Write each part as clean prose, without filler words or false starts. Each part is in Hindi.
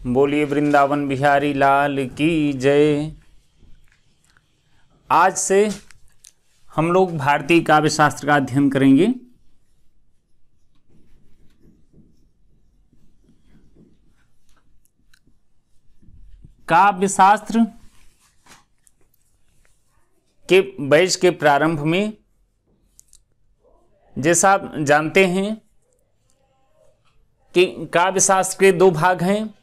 बोलिए वृंदावन बिहारी लाल की जय। आज से हम लोग भारतीय काव्य शास्त्र का अध्ययन करेंगे। काव्य शास्त्र के बैच के प्रारंभ में जैसा आप जानते हैं कि काव्य शास्त्र के दो भाग हैं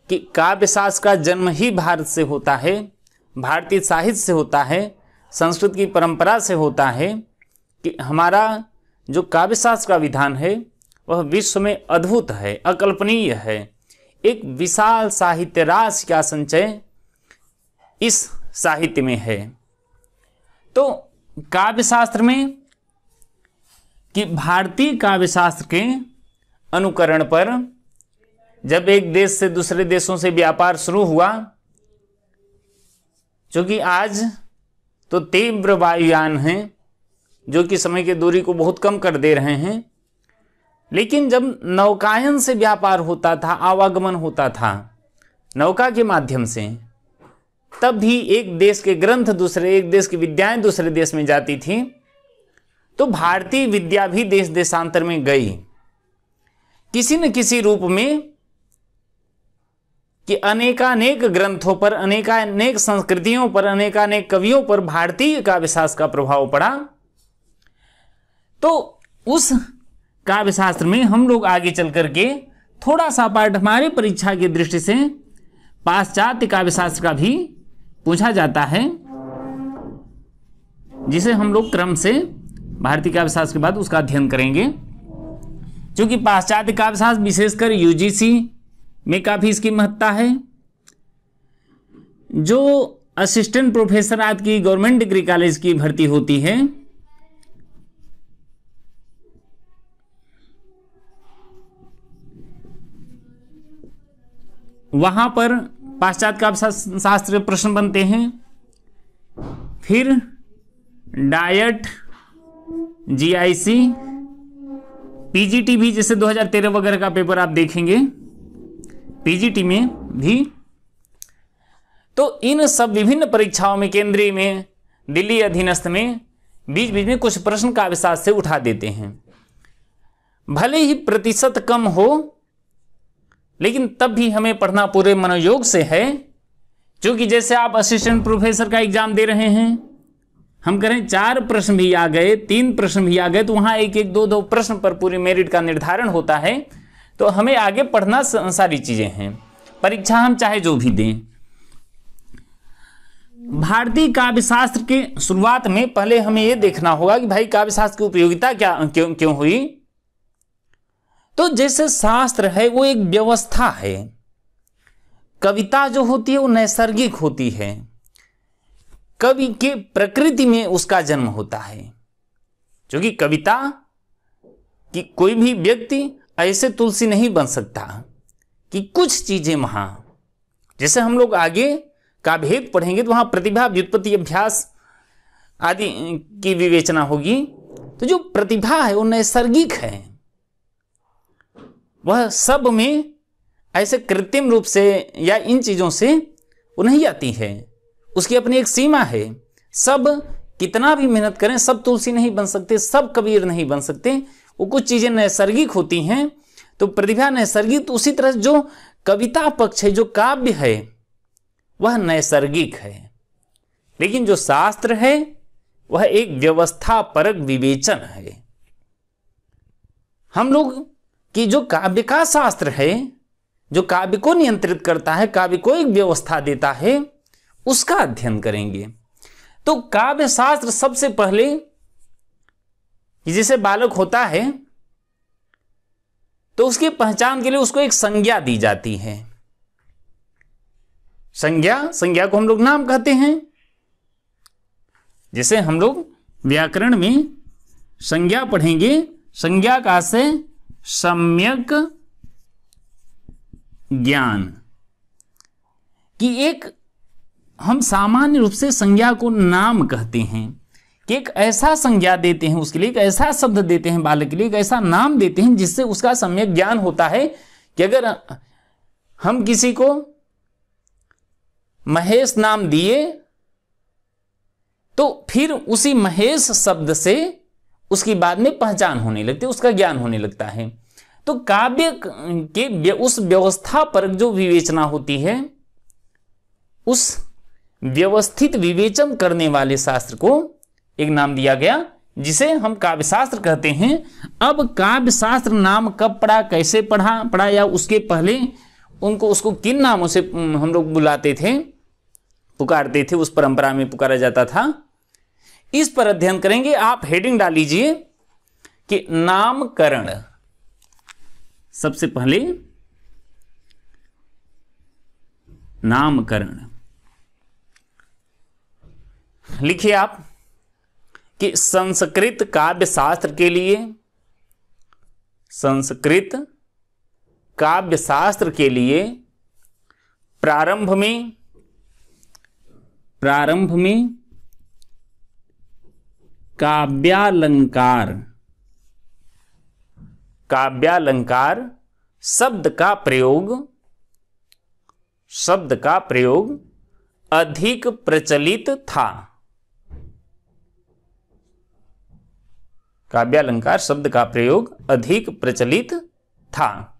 कि काव्य शास्त्र का जन्म ही भारत से होता है, भारतीय साहित्य से होता है, संस्कृत की परंपरा से होता है कि हमारा जो काव्य शास्त्र का विधान है वह विश्व में अद्भुत है, अकल्पनीय है। एक विशाल साहित्य राशि का संचय इस साहित्य में है। तो काव्य शास्त्र में कि भारतीय काव्य शास्त्र के अनुकरण पर जब एक देश से दूसरे देशों से व्यापार शुरू हुआ, क्योंकि आज तो तीव्र वायुयान हैं जो कि समय की दूरी को बहुत कम कर दे रहे हैं, लेकिन जब नौकायन से व्यापार होता था, आवागमन होता था नौका के माध्यम से, तब भी एक देश के ग्रंथ दूसरे, एक देश की विद्याएं दूसरे देश में जाती थी। तो भारतीय विद्या भी देश देशांतर में गई किसी न किसी रूप में कि अनेकानेक ग्रंथों पर, अनेकानेक संस्कृतियों पर, अनेकानेक कवियों पर भारतीय काव्य शास्त्र का प्रभाव पड़ा। तो उस काव्य शास्त्र में हम लोग आगे चल करके थोड़ा सा पार्ट हमारे परीक्षा की दृष्टि से पाश्चात्य काव्य शास्त्र का भी पूछा जाता है, जिसे हम लोग क्रम से भारतीय काव्य शास्त्र के बाद उसका अध्ययन करेंगे। क्योंकि पाश्चात्य काव्य शास्त्र विशेषकर यूजीसी में काफी इसकी महत्ता है। जो असिस्टेंट प्रोफेसर आज की गवर्नमेंट डिग्री कॉलेज की भर्ती होती है, वहां पर पाश्चात्य काव्य शास्त्र प्रश्न बनते हैं। फिर डायट, जीआईसी, पीजीटी भी, जैसे 2013 वगैरह का पेपर आप देखेंगे पीजीटी में भी। तो इन सब विभिन्न परीक्षाओं में, केंद्रीय में, दिल्ली अधीनस्थ में, बीच बीच में कुछ प्रश्न काव्य शास्त्र से उठा देते हैं। भले ही प्रतिशत कम हो, लेकिन तब भी हमें पढ़ना पूरे मनोयोग से है। क्योंकि जैसे आप असिस्टेंट प्रोफेसर का एग्जाम दे रहे हैं, हम करें 4 प्रश्न भी आ गए, 3 प्रश्न भी आ गए, तो वहां एक एक 2 प्रश्न पर पूरी मेरिट का निर्धारण होता है। तो हमें आगे पढ़ना सारी चीजें हैं, परीक्षा हम चाहे जो भी दें। भारतीय काव्य शास्त्र के शुरुआत में पहले हमें यह देखना होगा कि भाई काव्य शास्त्र की उपयोगिता क्यों हुई। तो जैसे शास्त्र है वो एक व्यवस्था है, कविता जो होती है वो नैसर्गिक होती है, कवि के प्रकृति में उसका जन्म होता है। क्योंकि कविता कि कोई भी व्यक्ति ऐसे तुलसी नहीं बन सकता कि कुछ चीजें वहां, जैसे हम लोग आगे का भेद पढ़ेंगे तो वहां प्रतिभा, व्युत्पत्ति, अभ्यास आदि की विवेचना होगी। तो जो प्रतिभा है वो नैसर्गिक है, वह सब में ऐसे कृत्रिम रूप से या इन चीजों से वो नहीं आती है, उसकी अपनी एक सीमा है। सब कितना भी मेहनत करें, सब तुलसी नहीं बन सकते, सब कबीर नहीं बन सकते, वो कुछ चीजें नैसर्गिक होती हैं। तो प्रतिभा नैसर्गिक, तो उसी तरह जो कविता पक्ष है, जो काव्य है, वह नैसर्गिक है। लेकिन जो शास्त्र है वह एक व्यवस्था परक विवेचन है। हम लोग कि जो काव्य का शास्त्र है, जो काव्य को नियंत्रित करता है, काव्य को एक व्यवस्था देता है, उसका अध्ययन करेंगे। तो काव्य शास्त्र सबसे पहले जैसे बालक होता है तो उसकी पहचान के लिए उसको एक संज्ञा दी जाती है। संज्ञा को हम लोग नाम कहते हैं। जैसे हम लोग व्याकरण में संज्ञा पढ़ेंगे, संज्ञा का से सम्यक ज्ञान, कि एक हम सामान्य रूप से संज्ञा को नाम कहते हैं कि एक ऐसा संज्ञा देते हैं, उसके लिए एक ऐसा शब्द देते हैं, बालक के लिए एक ऐसा नाम देते हैं जिससे उसका सम्यक ज्ञान होता है कि अगर हम किसी को महेश नाम दिए तो फिर उसी महेश शब्द से उसकी बाद में पहचान होने लगती है, उसका ज्ञान होने लगता है। तो काव्य के उस व्यवस्था पर जो विवेचना होती है, उस व्यवस्थित विवेचन करने वाले शास्त्र को एक नाम दिया गया जिसे हम काव्य शास्त्र कहते हैं। अब काव्य शास्त्र नाम कब पड़ा, कैसे पढ़ा या उसके पहले उसको किन नामों से हम लोग बुलाते थे, पुकारते थे, उस परंपरा में पुकारा जाता था, इस पर अध्ययन करेंगे। आप हेडिंग डाल लीजिए कि नामकरण। सबसे पहले नामकरण लिखिए आप कि संस्कृत काव्य शास्त्र के लिए, संस्कृत काव्य शास्त्र के लिए प्रारंभ में काव्यालंकार शब्द का प्रयोग अधिक प्रचलित था। काव्यालंकार शब्द का प्रयोग अधिक प्रचलित था।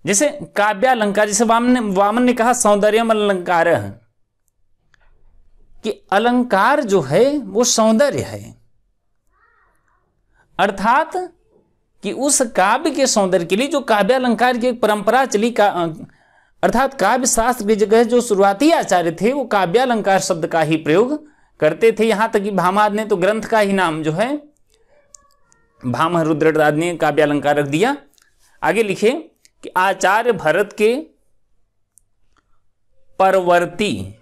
जैसे काव्यालंकार, जैसे वामन ने कहा सौंदर्यम अलंकार, कि अलंकार जो है वो सौंदर्य है, अर्थात कि उस काव्य के सौंदर्य के लिए जो काव्यालंकार की एक परंपरा चली, अर्थात काव्य शास्त्र की जगह जो शुरुआती आचार्य थे वो काव्यालंकार शब्द का ही प्रयोग करते थे। यहां तक कि भामाद ने तो ग्रंथ का ही नाम जो है भामह रुद्रदाद ने काव्यालंकार रख दिया। आगे लिखे कि आचार्य भरत के परवर्ती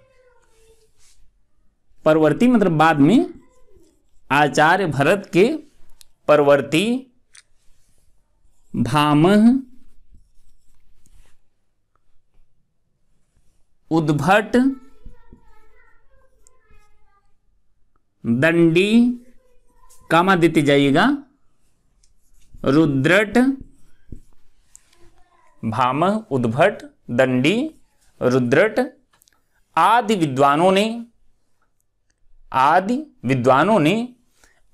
मतलब बाद में, आचार्य भरत के परवर्ती भामह, उद्भट, दंडी, कामा देते जाइएगा, रुद्रट, भामह, उद्भट, दंडी, रुद्रट आदि विद्वानों ने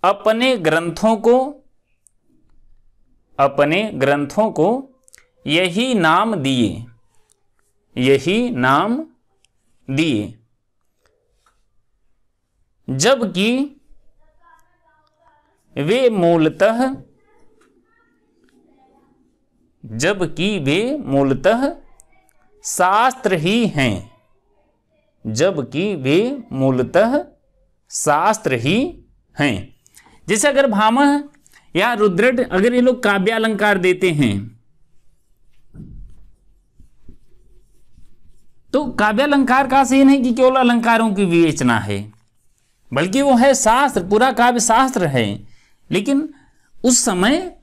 अपने ग्रंथों को यही नाम दिए, जबकि वे मूलतः शास्त्र ही हैं, जैसे अगर भामह या रुद्रट अगर ये लोग काव्यालंकार देते हैं तो काव्यालंकार का से नहीं कि केवल अलंकारों की विवेचना है, बल्कि वो है शास्त्र, पूरा काव्य शास्त्र है। लेकिन उस समय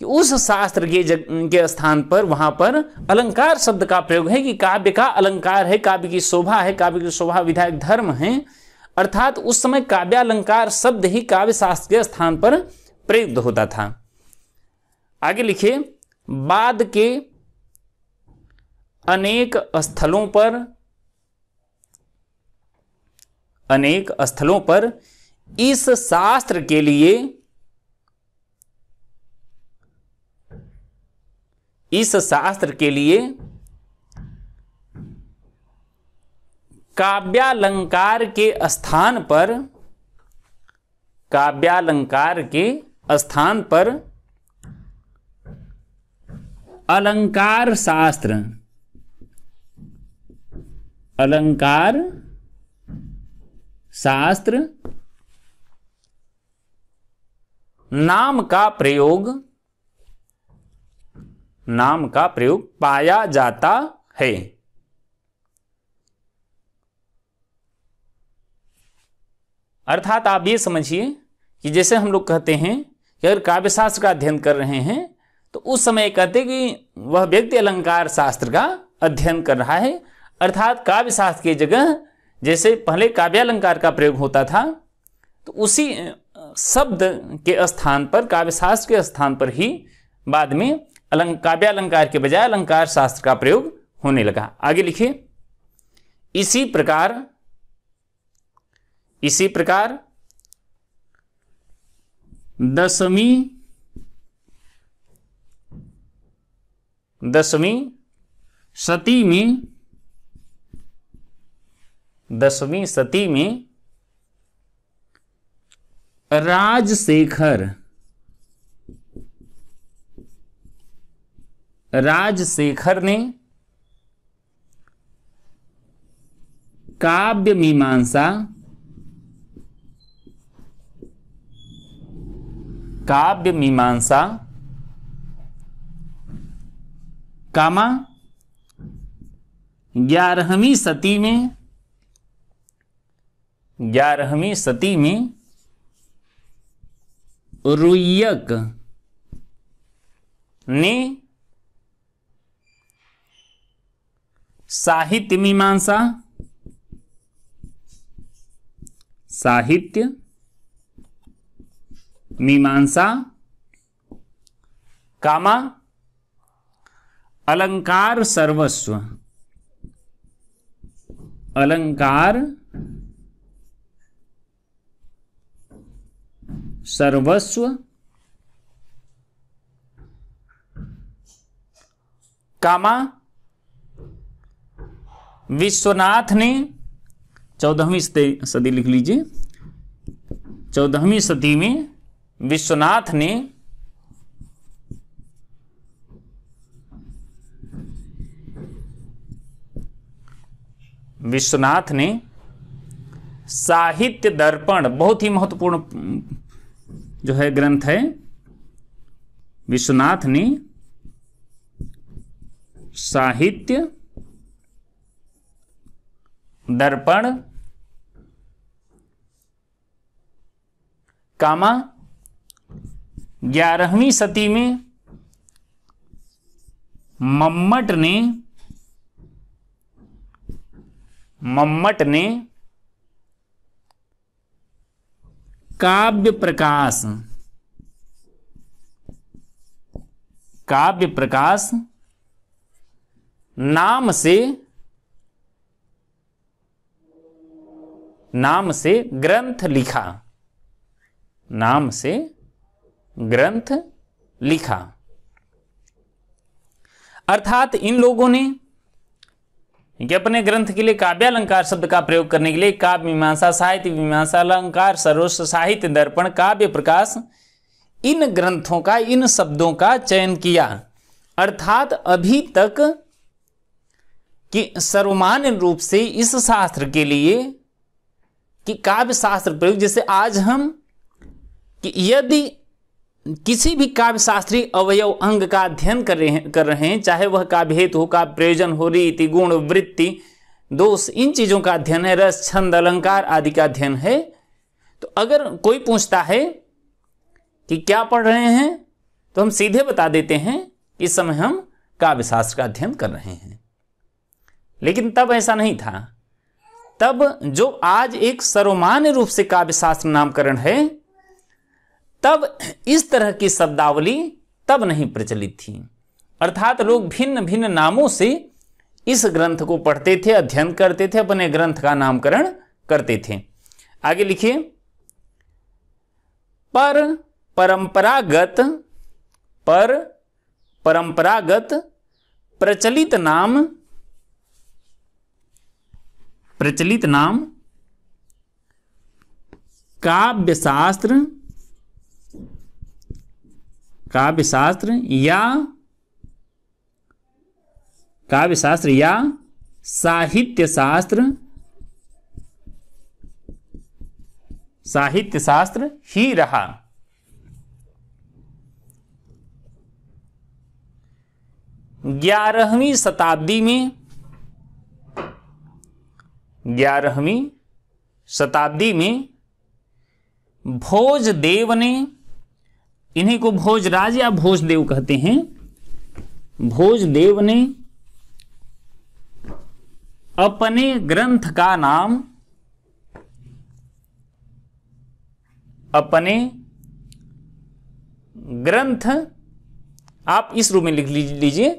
उस शास्त्र के स्थान पर वहां पर अलंकार शब्द का प्रयोग है कि काव्य का अलंकार है, काव्य की शोभा है, काव्य की शोभा विधायक धर्म है। अर्थात उस समय काव्यालंकार शब्द ही काव्य शास्त्र के स्थान पर प्रयुक्त होता था। आगे लिखिए, बाद के अनेक स्थलों पर इस शास्त्र के लिए काव्यालंकार के स्थान पर अलंकार शास्त्र नाम का प्रयोग पाया जाता है। अर्थात आप ये समझिए कि जैसे हम लोग कहते हैं कि अगर काव्य शास्त्र का अध्ययन कर रहे हैं तो उस समय कहते कि वह व्यक्ति अलंकार शास्त्र का अध्ययन कर रहा है। अर्थात काव्य शास्त्र की जगह जैसे पहले काव्यालंकार का प्रयोग होता था तो उसी शब्द के स्थान पर, काव्य शास्त्र के स्थान पर ही बाद में काव्यालंकार के बजाय अलंकार शास्त्र का प्रयोग होने लगा। आगे लिखिए, इसी प्रकार दसवीं सदी में राजशेखर ने काव्य मीमांसा कामा 11वीं सदी में रुय्यक ने साहित्य मीमांसा कामा अलंकार सर्वस्व कामा विश्वनाथ ने 14वीं सदी लिख लीजिए, 14वीं सदी में विश्वनाथ ने साहित्य दर्पण, बहुत ही महत्वपूर्ण जो है ग्रंथ है, विश्वनाथ ने साहित्य दर्पण कामा 11वीं सदी में मम्मट ने काव्य प्रकाश नाम से ग्रंथ लिखा। अर्थात इन लोगों ने अपने ग्रंथ के लिए काव्यालंकार शब्द का प्रयोग करने के लिए काव्य मीमांसा, साहित्य मीमांसा, अलंकार सर्वस्व, साहित्य दर्पण, काव्य प्रकाश, इन ग्रंथों का, इन शब्दों का चयन किया। अर्थात अभी तक कि सर्वमान्य रूप से इस शास्त्र के लिए कि काव्य शास्त्र प्रयोग, जैसे आज हम कि यदि किसी भी काव्य शास्त्रीय अवयव अंग का अध्ययन कर रहे हैं, चाहे वह काव्य हेतु हो, काव्य प्रयोजन हो, रीति, गुण, वृत्ति, दोष, इन चीजों का अध्ययन है, रस, छंद, अलंकार आदि का अध्ययन है, तो अगर कोई पूछता है कि क्या पढ़ रहे हैं, तो हम सीधे बता देते हैं इस समय हम काव्य शास्त्र का अध्ययन कर रहे हैं। लेकिन तब ऐसा नहीं था। तब जो आज एक सर्वमान्य रूप से काव्य शास्त्र नामकरण है, तब इस तरह की शब्दावली तब नहीं प्रचलित थी। अर्थात लोग भिन्न भिन्न नामों से इस ग्रंथ को पढ़ते थे, अध्ययन करते थे, अपने ग्रंथ का नामकरण करते थे। आगे लिखिए, परंपरागत प्रचलित नाम काव्यशास्त्र या साहित्य शास्त्र ही रहा। ग्यारहवीं शताब्दी में भोजदेव ने, इन्हीं को भोजराज या भोजदेव कहते हैं, भोजदेव ने अपने ग्रंथ का नाम, आप इस रूप में लिख लीजिए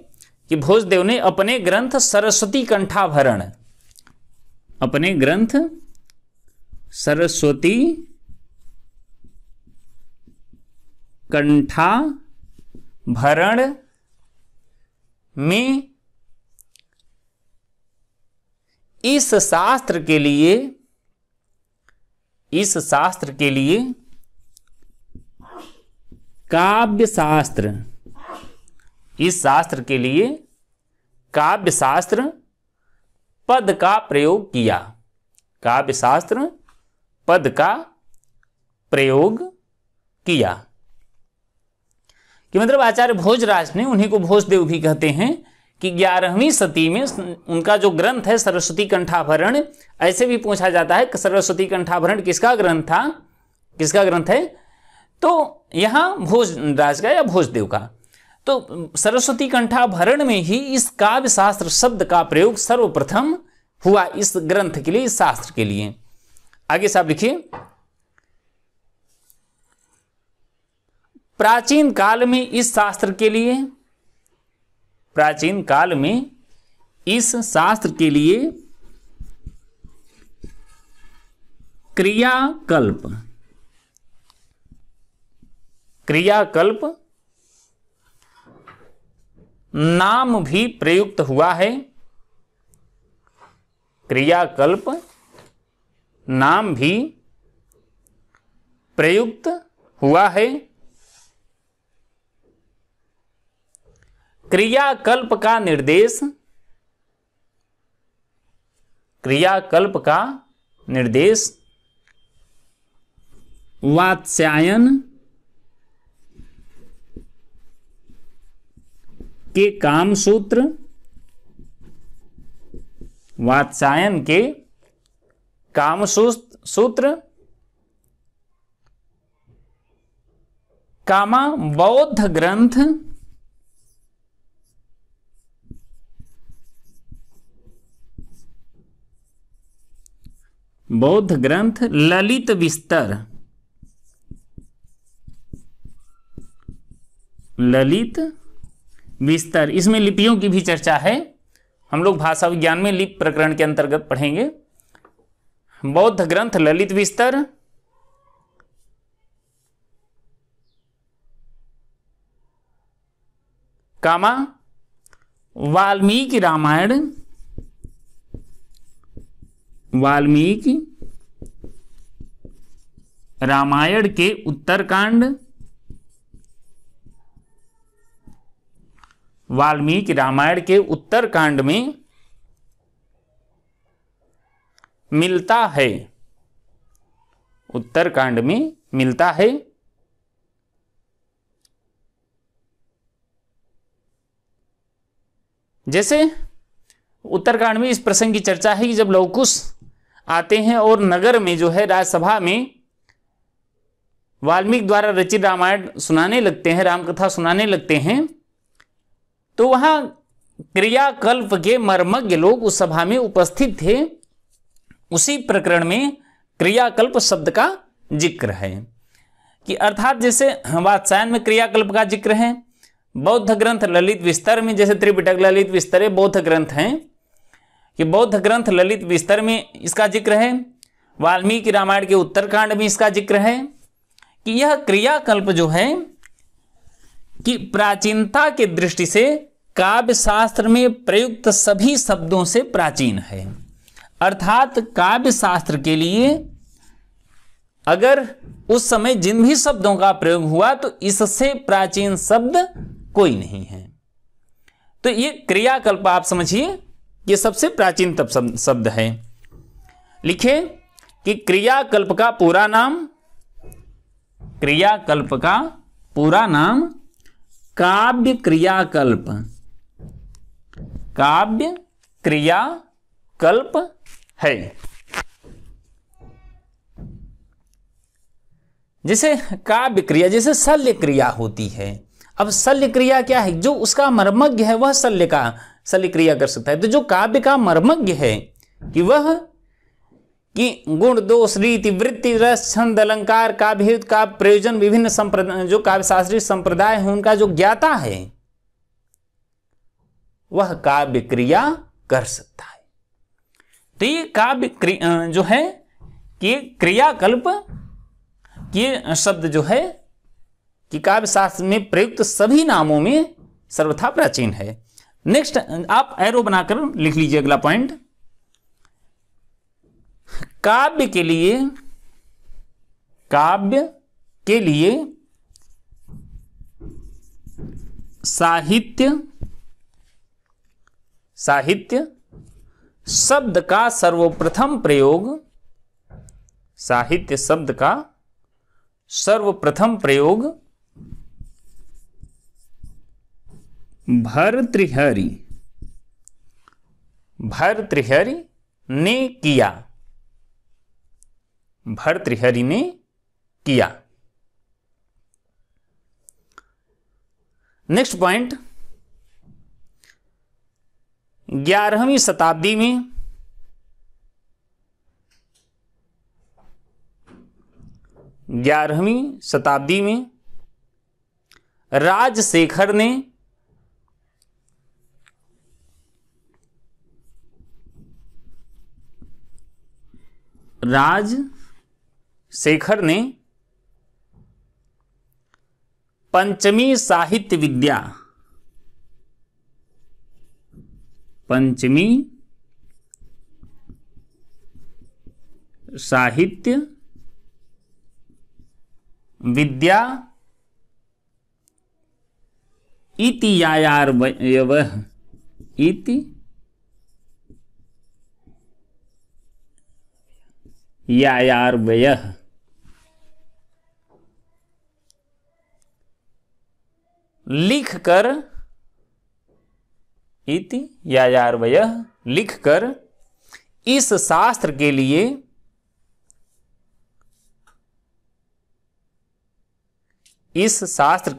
कि भोजदेव ने अपने ग्रंथ सरस्वती कंठाभरण, अपने ग्रंथ सरस्वती कंठाभरण में इस शास्त्र के लिए काव्य शास्त्र, इस शास्त्र के लिए काव्य शास्त्र पद का प्रयोग किया, काव्य शास्त्र पद का प्रयोग किया। कि मतलब आचार्य भोजराज ने, उन्हीं को भोजदेव भी कहते हैं, कि 11वीं सदी में उनका जो ग्रंथ है सरस्वती कंठाभरण, ऐसे भी पूछा जाता है कि सरस्वती कंठाभरण किसका ग्रंथ था, किसका ग्रंथ है, तो यहां भोजराज का या भोजदेव का। तो सरस्वती कंठाभरण में ही इस काव्य शास्त्र शब्द का प्रयोग सर्वप्रथम हुआ, इस ग्रंथ के लिए, इस शास्त्र के लिए। आगे साहब लिखिए, प्राचीन काल में इस शास्त्र के लिए, प्राचीन काल में इस शास्त्र के लिए क्रियाकल्प, क्रियाकल्प नाम भी प्रयुक्त हुआ है, क्रियाकल्प नाम भी प्रयुक्त हुआ है। क्रियाकल्प का निर्देश, क्रियाकल्प का निर्देश वात्स्यायन के कामसूत्र, वात्स्यायन के कामसूत्र, कामा बौद्ध ग्रंथ, बौद्ध ग्रंथ ललित विस्तर, ललित विस्तर, इसमें लिपियों की भी चर्चा है, हम लोग भाषा विज्ञान में लिपि प्रकरण के अंतर्गत पढ़ेंगे। बौद्ध ग्रंथ ललित विस्तर, कामा वाल्मीकि रामायण, वाल्मीकि रामायण के उत्तरकांड, वाल्मीकि रामायण के उत्तरकांड में मिलता है, उत्तरकांड में मिलता है। जैसे उत्तरकांड में इस प्रसंग की चर्चा है कि जब लवकुश आते हैं और नगर में जो है राज्यसभा में वाल्मीकि द्वारा रचित रामायण सुनाने लगते हैं, रामकथा सुनाने लगते हैं, तो वहां क्रियाकल्प के मर्मज्ञ लोग उस सभा में उपस्थित थे। उसी प्रकरण में क्रियाकल्प शब्द का जिक्र है, कि अर्थात जैसे वात्स्यायन में क्रियाकल्प का जिक्र है, बौद्ध ग्रंथ ललित विस्तर में, जैसे त्रिपिटक ललित विस्तरे बौद्ध ग्रंथ हैं, कि बौद्ध ग्रंथ ललित विस्तर में इसका जिक्र है, वाल्मीकि रामायण के उत्तरकांड में इसका जिक्र है, कि यह क्रियाकल्प जो है कि प्राचीनता के दृष्टि से काव्य शास्त्र में प्रयुक्त सभी शब्दों से प्राचीन है। अर्थात काव्य शास्त्र के लिए अगर उस समय जिन भी शब्दों का प्रयोग हुआ तो इससे प्राचीन शब्द कोई नहीं है। तो ये क्रियाकल्प आप समझिए, ये सबसे प्राचीन तब शब्द है। लिखे कि क्रियाकल्प का पूरा नाम, क्रियाकल्प का पूरा नाम काव्य क्रियाकल्प, काव्य क्रियाकल्प है। जैसे काव्य क्रिया, जैसे शल्य क्रिया होती है। अब शल्य क्रिया क्या है? जो उसका मर्मज्ञ है वह शल्य क्रिया कर सकता है। तो जो काव्य का मर्मज्ञ है कि वह कि गुण दोष रीति वृत्ति रस छंद अलंकार काव्य का प्रयोजन विभिन्न संप्रदाय, जो काव्य शास्त्रीय संप्रदाय है उनका जो ज्ञाता है, वह काव्य क्रिया कर सकता है। तो ये काव्य जो है कि क्रियाकल्प ये शब्द जो है कि काव्य शास्त्र में प्रयुक्त सभी नामों में सर्वथा प्राचीन है। नेक्स्ट आप एरो बनाकर लिख लीजिए अगला पॉइंट। काव्य के लिए साहित्य शब्द का सर्वप्रथम प्रयोग, साहित्य शब्द का सर्वप्रथम प्रयोग भर्तृहरि ने किया, भर्तृहरि ने किया। नेक्स्ट पॉइंट, 11वीं शताब्दी में राजशेखर ने पंचमी साहित्य विद्या इति यायार्वयः लिखकर, इति यायार्वयः लिखकर इस शास्त्र के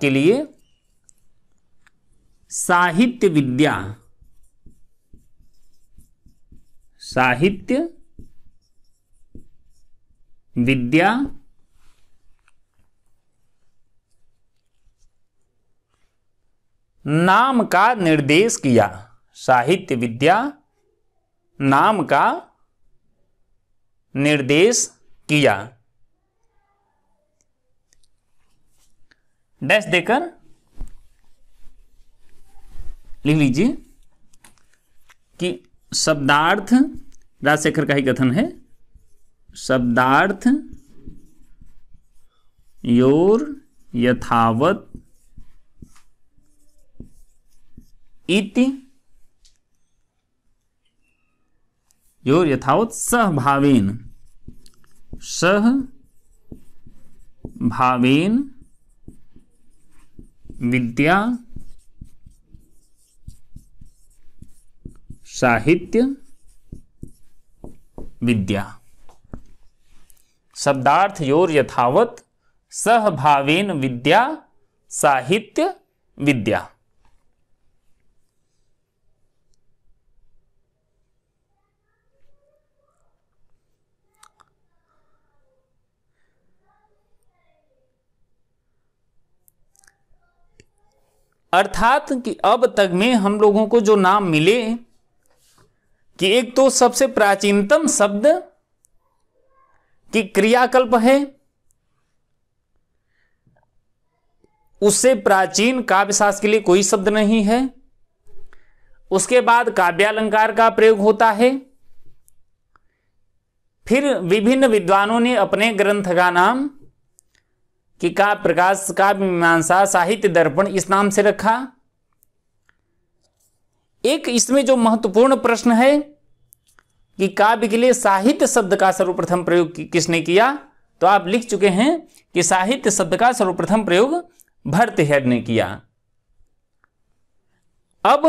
लिए साहित्य विद्या नाम का निर्देश किया, साहित्य विद्या नाम का निर्देश किया। डैश देकर लिख लीजिए कि शब्दार्थ, राजशेखर का ही कथन है, शब्दार्थ योर यथावत इति योर यथावत सहभावेन विद्या साहित्य विद्या। शब्दार्थ योर यथावत सहभावेन विद्या साहित्य विद्या। अर्थात कि अब तक में हम लोगों को जो नाम मिले कि एक तो सबसे प्राचीनतम शब्द कि क्रियाकल्प है, उससे प्राचीन काव्यशास्त्र के लिए कोई शब्द नहीं है। उसके बाद काव्यालंकार का प्रयोग होता है। फिर विभिन्न विद्वानों ने अपने ग्रंथ का नाम कि काव्य प्रकाश, काव्य मीमांसा, साहित्य दर्पण इस नाम से रखा। एक इसमें जो महत्वपूर्ण प्रश्न है कि काव्य के लिए साहित्य शब्द का सर्वप्रथम प्रयोग किसने किया, तो आप लिख चुके हैं कि साहित्य शब्द का सर्वप्रथम प्रयोग भर्तृहरि ने किया। अब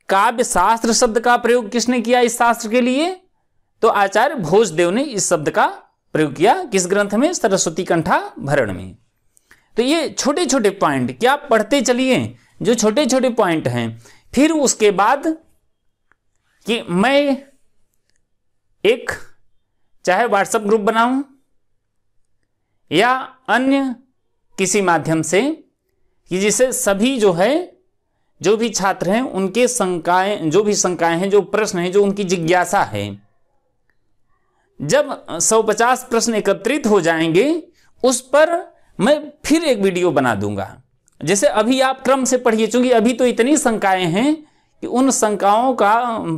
काव्य शास्त्र शब्द का प्रयोग किसने किया इस शास्त्र के लिए, तो आचार्य भोजदेव ने इस शब्द का प्रयोग किया। किस ग्रंथ में? सरस्वती कंठा भरण में। तो ये छोटे छोटे पॉइंट क्या आप पढ़ते चलिए, जो छोटे छोटे पॉइंट हैं। फिर उसके बाद कि मैं एक चाहे व्हाट्सएप ग्रुप बनाऊं या अन्य किसी माध्यम से कि जिसे सभी जो है जो भी छात्र हैं उनके शंकाएं, जो भी शंकाएं हैं, जो प्रश्न हैं, जो उनकी जिज्ञासा है, जब 150 प्रश्न एकत्रित हो जाएंगे उस पर मैं फिर एक वीडियो बना दूंगा। जैसे अभी आप क्रम से पढ़िए, क्योंकि अभी तो इतनी शंकाएं हैं कि उन शंकाओं का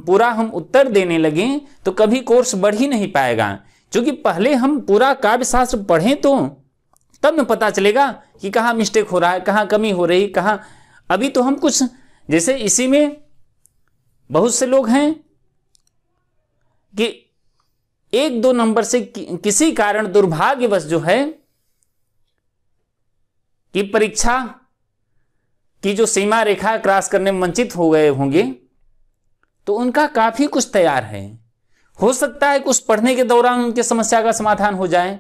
पूरा हम उत्तर देने लगे तो कभी कोर्स बढ़ ही नहीं पाएगा। क्योंकि पहले हम पूरा काव्य शास्त्र पढ़ें तो तब न पता चलेगा कि कहाँ मिस्टेक हो रहा है, कहाँ कमी हो रही, कहाँ। अभी तो हम कुछ, जैसे इसी में बहुत से लोग हैं कि 1-2 नंबर से किसी कारण दुर्भाग्यवश जो है कि परीक्षा की जो सीमा रेखा क्रॉस करने में वंचित हो गए होंगे, तो उनका काफी कुछ तैयार है। हो सकता है कुछ पढ़ने के दौरान उनकी समस्या का समाधान हो जाए,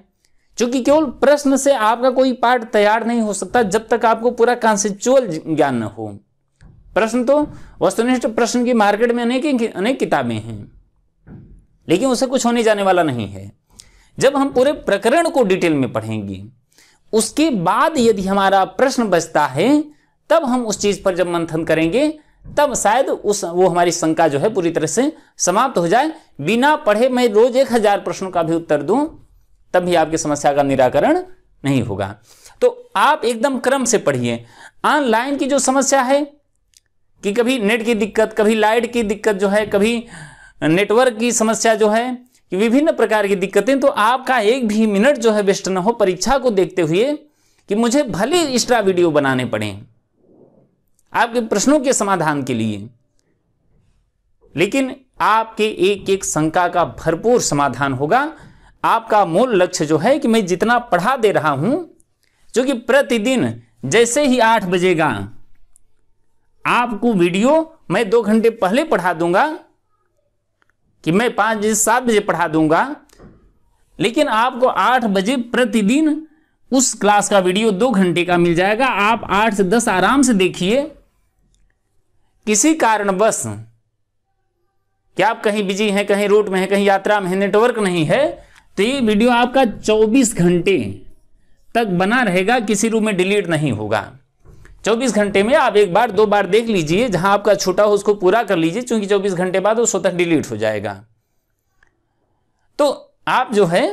क्योंकि केवल प्रश्न से आपका कोई पार्ट तैयार नहीं हो सकता जब तक आपको पूरा कॉन्सेप्चुअल ज्ञान न हो। प्रश्न तो वस्तुनिष्ठ प्रश्न की मार्केट में अनेक किताबें हैं, लेकिन उससे कुछ होने जाने वाला नहीं है। जब हम पूरे प्रकरण को डिटेल में पढ़ेंगे, उसके बाद यदि हमारा प्रश्न बचता है, तब हम उस चीज पर जब मंथन करेंगे, तब शायद वो हमारी शंका जो है पूरी तरह से समाप्त हो जाए। बिना पढ़े मैं रोज 1000 प्रश्नों का भी उत्तर दूं, तब भी आपकी समस्या का निराकरण नहीं होगा। तो आप एकदम क्रम से पढ़िए। ऑनलाइन की जो समस्या है कि कभी नेट की दिक्कत, कभी लाइट की दिक्कत जो है, कभी नेटवर्क की समस्या जो है, कि विभिन्न प्रकार की दिक्कतें, तो आपका एक भी मिनट जो है वेस्ट न हो परीक्षा को देखते हुए कि मुझे भले एक्स्ट्रा वीडियो बनाने पड़े आपके प्रश्नों के समाधान के लिए, लेकिन आपके एक एक शंका का भरपूर समाधान होगा। आपका मूल लक्ष्य जो है कि मैं जितना पढ़ा दे रहा हूं, जो कि प्रतिदिन जैसे ही 8 बजेगा आपको वीडियो मैं 2 घंटे पहले पढ़ा दूंगा, कि मैं 5 बजे 7 बजे पढ़ा दूंगा, लेकिन आपको 8 बजे प्रतिदिन उस क्लास का वीडियो 2 घंटे का मिल जाएगा। आप 8 से 10 आराम से देखिए। किसी कारणवश कि आप कहीं बिजी हैं, कहीं रूट में हैं, कहीं यात्रा में हैं, नेटवर्क नहीं है, तो ये वीडियो आपका 24 घंटे तक बना रहेगा, किसी रूम में डिलीट नहीं होगा। 24 घंटे में आप 1 बार 2 बार देख लीजिए, जहां आपका छूटा हो उसको पूरा कर लीजिए, क्योंकि 24 घंटे बाद वो स्वतः डिलीट हो जाएगा। तो आप जो है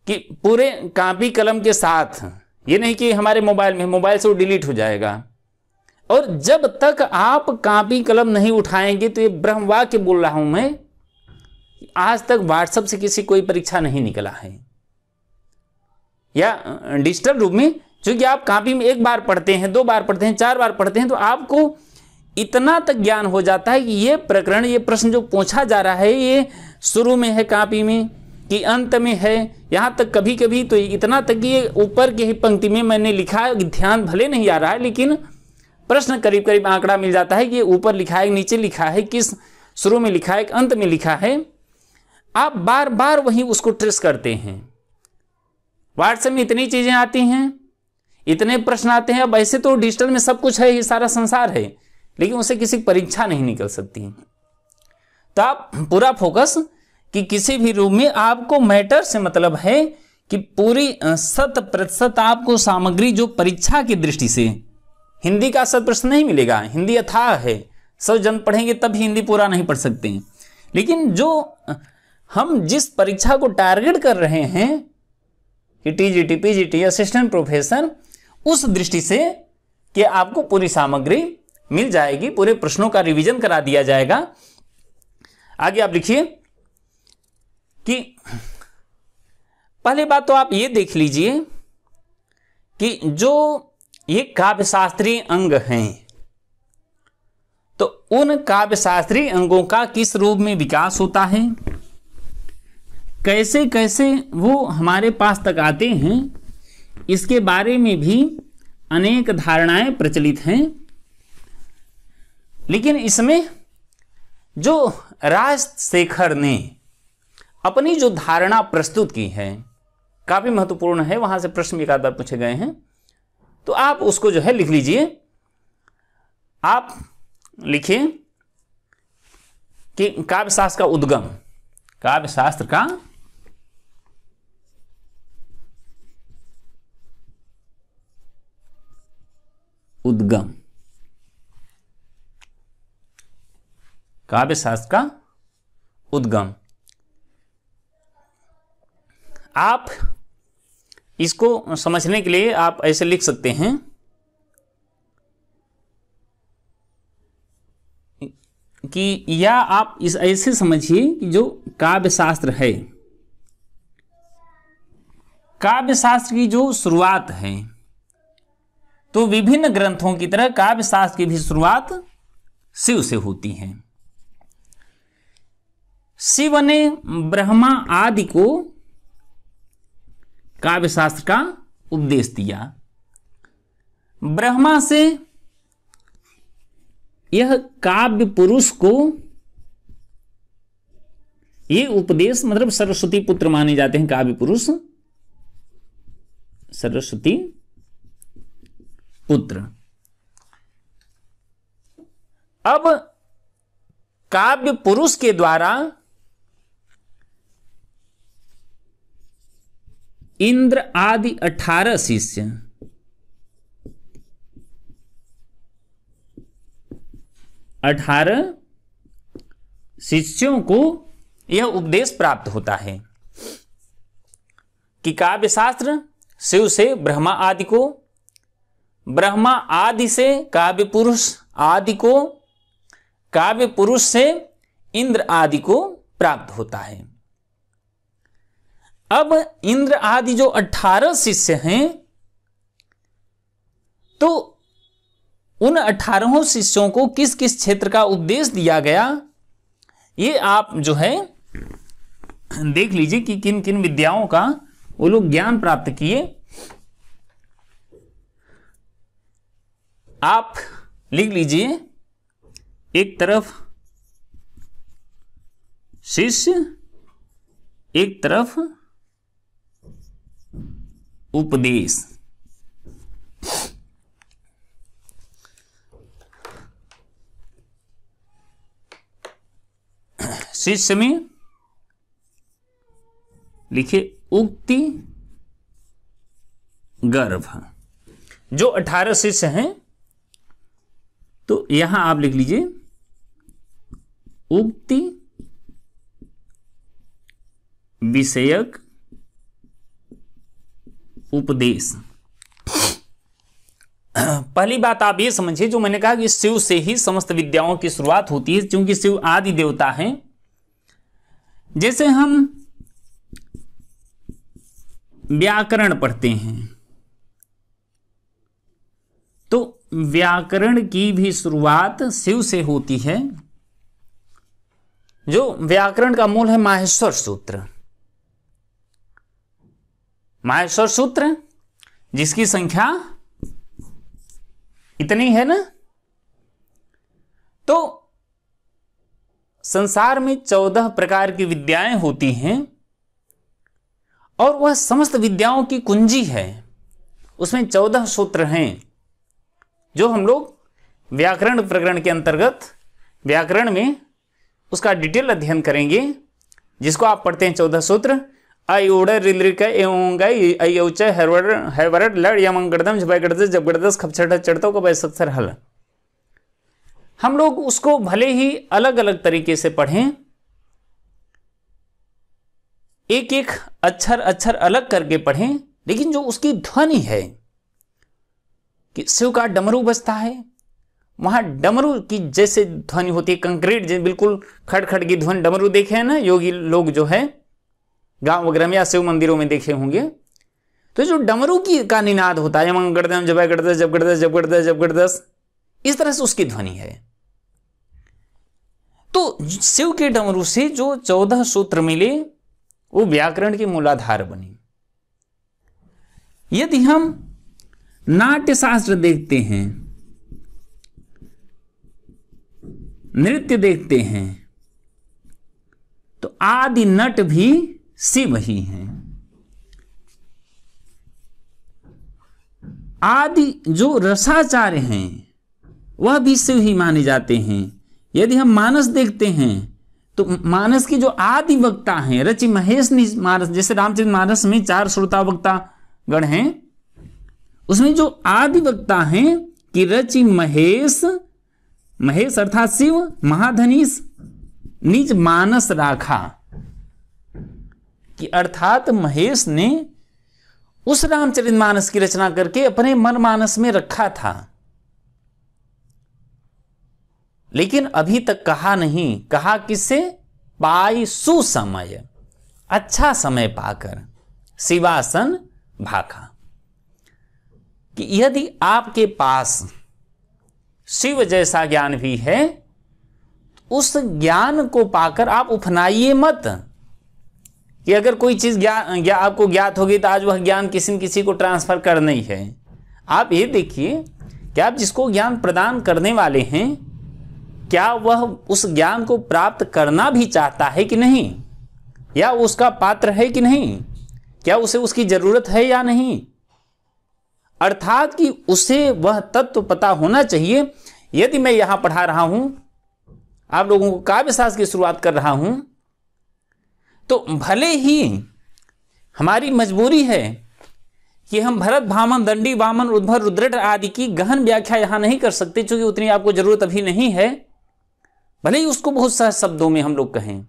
कि पूरे कॉपी कलम के साथ, ये नहीं कि हमारे मोबाइल से वो डिलीट हो जाएगा। और जब तक आप कॉपी कलम नहीं उठाएंगे, तो ये ब्रह्म वाक्य बोल रहा हूं मैं, आज तक व्हाट्सएप से किसी कोई परीक्षा नहीं निकला है, या डिजिटल रूप में। क्योंकि आप कॉपी में 1 बार पढ़ते हैं, 2 बार पढ़ते हैं, 4 बार पढ़ते हैं, तो आपको इतना तक ज्ञान हो जाता है कि ये प्रकरण, ये प्रश्न जो पूछा जा रहा है, ये शुरू में है कॉपी में कि अंत में है। यहाँ तक कभी कभी तो इतना तक कि ये ऊपर की ही पंक्ति में मैंने लिखा है, ध्यान भले नहीं आ रहा है, लेकिन प्रश्न करीब करीब आंकड़ा मिल जाता है कि ये ऊपर लिखा है, नीचे लिखा है, किस शुरू में लिखा है, अंत में लिखा है। आप बार बार वहीं उसको ट्रेस करते हैं। व्हाट्सएप में इतनी चीजें आती हैं, इतने प्रश्न आते हैं। अब ऐसे तो डिजिटल में सब कुछ है, ये सारा संसार है, लेकिन उससे किसी परीक्षा नहीं निकल सकती। तो आप पूरा फोकस कि किसी भी रूम में आपको मैटर से मतलब है कि पूरी 100% आपको सामग्री जो परीक्षा की दृष्टि से, हिंदी का 100% नहीं मिलेगा, हिंदी अथाह है, 100 जन पढ़ेंगे तब हिंदी पूरा नहीं पढ़ सकते हैं। लेकिन जो हम जिस परीक्षा को टारगेट कर रहे हैं कि टीजीटी, पीजीटी, असिस्टेंट प्रोफेसर, उस दृष्टि से कि आपको पूरी सामग्री मिल जाएगी, पूरे प्रश्नों का रिवीजन करा दिया जाएगा। आगे आप लिखिए कि पहली बात तो आप ये देख लीजिए कि जो ये काव्यशास्त्रीय अंग हैं, तो उन काव्यशास्त्रीय अंगों का किस रूप में विकास होता है, कैसे कैसे वो हमारे पास तक आते हैं, इसके बारे में भी अनेक धारणाएं प्रचलित हैं। लेकिन इसमें जो राजशेखर ने अपनी जो धारणा प्रस्तुत की है काफी महत्वपूर्ण है। वहां से प्रश्न एक आध बार पूछे गए हैं, तो आप उसको जो है लिख लीजिए। आप लिखिए कि काव्यशास्त्र का उद्गम, काव्यशास्त्र का उद्गम, काव्य शास्त्र का उद्गम। आप इसको समझने के लिए आप ऐसे लिख सकते हैं कि, या आप इस ऐसे समझिए कि जो काव्य शास्त्र है, काव्य शास्त्र की जो शुरुआत है, तो विभिन्न ग्रंथों की तरह काव्य शास्त्र की भी शुरुआत शिव से होती है। शिव ने ब्रह्मा आदि को काव्य शास्त्र का उपदेश दिया। ब्रह्मा से यह काव्य पुरुष को ये उपदेश, मतलब सरस्वती पुत्र माने जाते हैं काव्य पुरुष, सरस्वती पुत्र। अब काव्य पुरुष के द्वारा इंद्र आदि 18 शिष्य, 18 शिष्यों को यह उपदेश प्राप्त होता है कि काव्य शास्त्र शिव से ब्रह्मा आदि को, ब्रह्मा आदि से काव्य पुरुष आदि को, काव्य पुरुष से इंद्र आदि को प्राप्त होता है। अब इंद्र आदि जो 18 शिष्य हैं, तो उन 18 शिष्यों को किस किस क्षेत्र का उपदेश दिया गया, ये आप जो है देख लीजिए कि किन किन विद्याओं का वो लोग ज्ञान प्राप्त किए। आप लिख लीजिए, एक तरफ शिष्य, एक तरफ उपदेश। शिष्य में लिखिए उक्ति गर्भ। जो 18 शिष्य हैं, तो यहां आप लिख लीजिए उक्ति विषयक उपदेश। पहली बात आप ये समझिए, जो मैंने कहा कि शिव से ही समस्त विद्याओं की शुरुआत होती है, क्योंकि शिव आदि देवता हैं। जैसे हम व्याकरण पढ़ते हैं, तो व्याकरण की भी शुरुआत शिव से होती है। जो व्याकरण का मूल है माहेश्वर सूत्र। माहेश्वर सूत्र जिसकी संख्या इतनी है ना, तो संसार में 14 प्रकार की विद्याएं होती हैं, और वह समस्त विद्याओं की कुंजी है। उसमें 14 सूत्र हैं, जो हम लोग व्याकरण प्रकरण के अंतर्गत व्याकरण में उसका डिटेल अध्ययन करेंगे, जिसको आप पढ़ते हैं 14 सूत्र। आई ओडर रिलरिक हैवरड लड़ यमंगड़दम झबगड़दस जबगड़दस खपछड़ चढ़तो को बैसक्सर हल। हम लोग उसको भले ही अलग अलग तरीके से पढ़ें, एक एक अक्षर अलग करके पढ़ें, लेकिन जो उसकी ध्वनि है कि शिव का डमरू बजता है, वहां डमरू की जैसे ध्वनि होती है, कंक्रीट जैसे बिल्कुल खड़खड़ की ध्वनि। डमरू देखे हैं ना योगी लोग, जो है गांव वगैरह में या शिव मंदिरों में देखे होंगे। तो जो डमरू की का निनाद होता है, यमंगड़दम जबगड़दस जबगड़दस जबगड़दस जबगड़दस, इस तरह से उसकी ध्वनि है। तो शिव के डमरू से जो 14 सूत्र मिले, वो व्याकरण के मूलाधार बने। यदि हम नाट्य शास्त्र देखते हैं, नृत्य देखते हैं, तो आदि नट भी शिव ही हैं। आदि जो रसाचार्य हैं, वह भी शिव ही माने जाते हैं। यदि हम मानस देखते हैं, तो मानस की जो आदि वक्ता हैं, रचि महेश मानस, जैसे रामचरित मानस में 4 श्रोता वक्ता गण हैं, उसमें जो आदि वक्ता हैं कि रचि महेश महेश अर्थात शिव महाधनीश निज मानस राखा, कि अर्थात महेश ने उस रामचरितमानस की रचना करके अपने मन मानस में रखा था, लेकिन अभी तक कहा नहीं। कहा किससे? पाई सुसमय, अच्छा समय पाकर, शिवासन भाखा, कि यदि आपके पास शिव जैसा ज्ञान भी है, उस ज्ञान को पाकर आप उफनाइए मत, कि अगर कोई चीज ज्ञान आपको ज्ञात होगी तो आज वह ज्ञान किसी न किसी को ट्रांसफर करना ही है। आप ये देखिए कि आप जिसको ज्ञान प्रदान करने वाले हैं, क्या वह उस ज्ञान को प्राप्त करना भी चाहता है कि नहीं, या उसका पात्र है कि नहीं, क्या उसे उसकी जरूरत है या नहीं। अर्थात कि उसे वह तत्व पता होना चाहिए। यदि मैं यहां पढ़ा रहा हूं, आप लोगों को काव्यशास्त्र की शुरुआत कर रहा हूं, तो भले ही हमारी मजबूरी है कि हम भरत भामन दंडी वामन उद्भव रुद्रट आदि की गहन व्याख्या यहां नहीं कर सकते, क्योंकि उतनी आपको जरूरत अभी नहीं है, भले ही उसको बहुत सहज शब्दों में हम लोग कहें,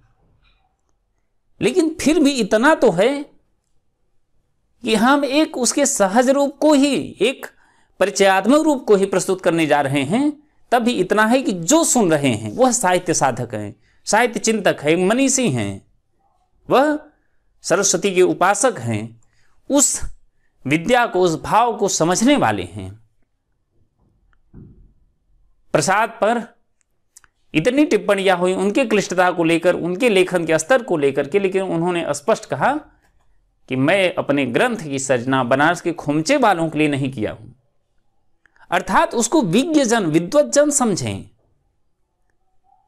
लेकिन फिर भी इतना तो है कि हम एक उसके सहज रूप को ही, एक परिचयात्मक रूप को ही प्रस्तुत करने जा रहे हैं। तब भी इतना है कि जो सुन रहे हैं वह साहित्य साधक हैं, साहित्य चिंतक है, मनीषी हैं, वह सरस्वती के उपासक हैं, उस विद्या को, उस भाव को समझने वाले हैं। प्रसाद पर इतनी टिप्पणियां हुई उनके क्लिष्टता को लेकर, उनके लेखन के स्तर को लेकर के, लेकिन उन्होंने स्पष्ट कहा कि मैं अपने ग्रंथ की सर्जना बनारस के खोमचे वालों के लिए नहीं किया हूं। अर्थात उसको विज्ञजन, विद्वज्जन समझें,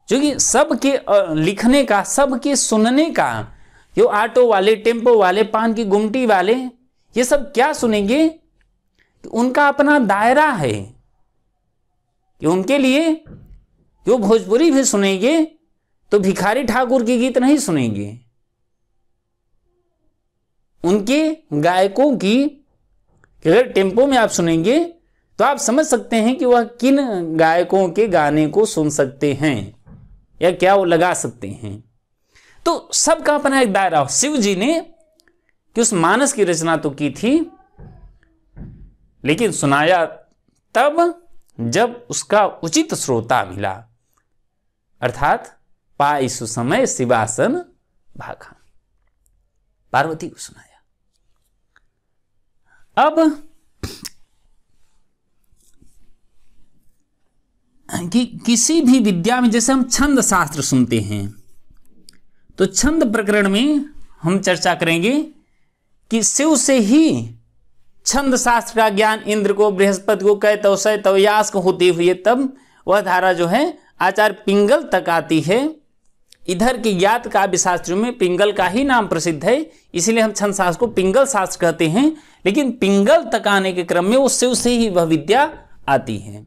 जो कि सबके लिखने का, सबके सुनने का, जो ऑटो वाले, टेम्पो वाले, पान की गुमटी वाले, ये सब क्या सुनेंगे कि उनका अपना दायरा है, कि उनके लिए जो भोजपुरी भी सुनेंगे तो भिखारी ठाकुर के गीत नहीं सुनेंगे, उनके गायकों की अगर टेम्पो में आप सुनेंगे तो आप समझ सकते हैं कि वह किन गायकों के गाने को सुन सकते हैं या क्या वो लगा सकते हैं। तो सबका अपना एक दायरा हो। शिव जी ने कि उस मानस की रचना तो की थी, लेकिन सुनाया तब जब उसका उचित श्रोता मिला, अर्थात पाई सुसमय शिवासन भाखा, पार्वती को सुनाया। अब कि किसी भी विद्या में, जैसे हम छंद शास्त्र सुनते हैं, तो छंद प्रकरण में हम चर्चा करेंगे कि शिव से ही छंद शास्त्र का ज्ञान इंद्र को, बृहस्पति को, कैतव शैतव यास को होते हुए तब वह धारा जो है आचार्य पिंगल तक आती है। इधर के ज्ञात काव्य शास्त्रों में पिंगल का ही नाम प्रसिद्ध है, इसीलिए हम छंद शास्त्र को पिंगल शास्त्र कहते हैं। लेकिन पिंगल तक आने के क्रम में वो शिव से ही वह विद्या आती है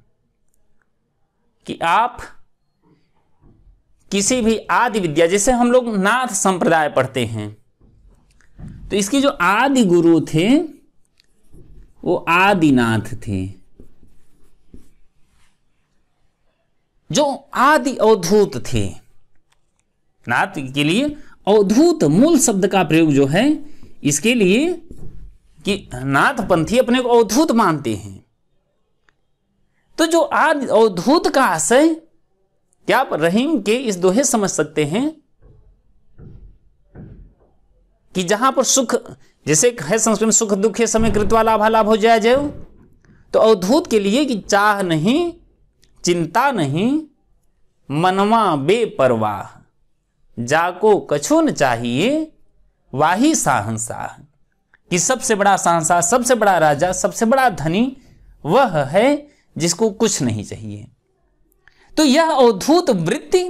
कि आप किसी भी आदि विद्या, जैसे हम लोग नाथ संप्रदाय पढ़ते हैं, तो इसके जो आदि गुरु थे वो आदिनाथ थे, जो आदि अवधूत थे। नाथ के लिए अवधूत मूल शब्द का प्रयोग जो है, इसके लिए कि नाथ पंथी अपने को अवधूत मानते हैं। तो जो आदि अवधूत का आशय, क्या आप रहीम के इस दोहे समझ सकते हैं कि जहां पर सुख, जैसे है संस्कृत में सुख दुखे समय कृत्वा लाभा लाभ हो जाए जय, तो अवधूत के लिए कि चाह नहीं, चिंता नहीं, मनवा बेपरवाह, जाको कछु न चाहिए वाही साहंसाह, कि सबसे बड़ा साहंसाह, सबसे बड़ा राजा, सबसे बड़ा धनी वह है जिसको कुछ नहीं चाहिए। तो यह अवधूत वृत्ति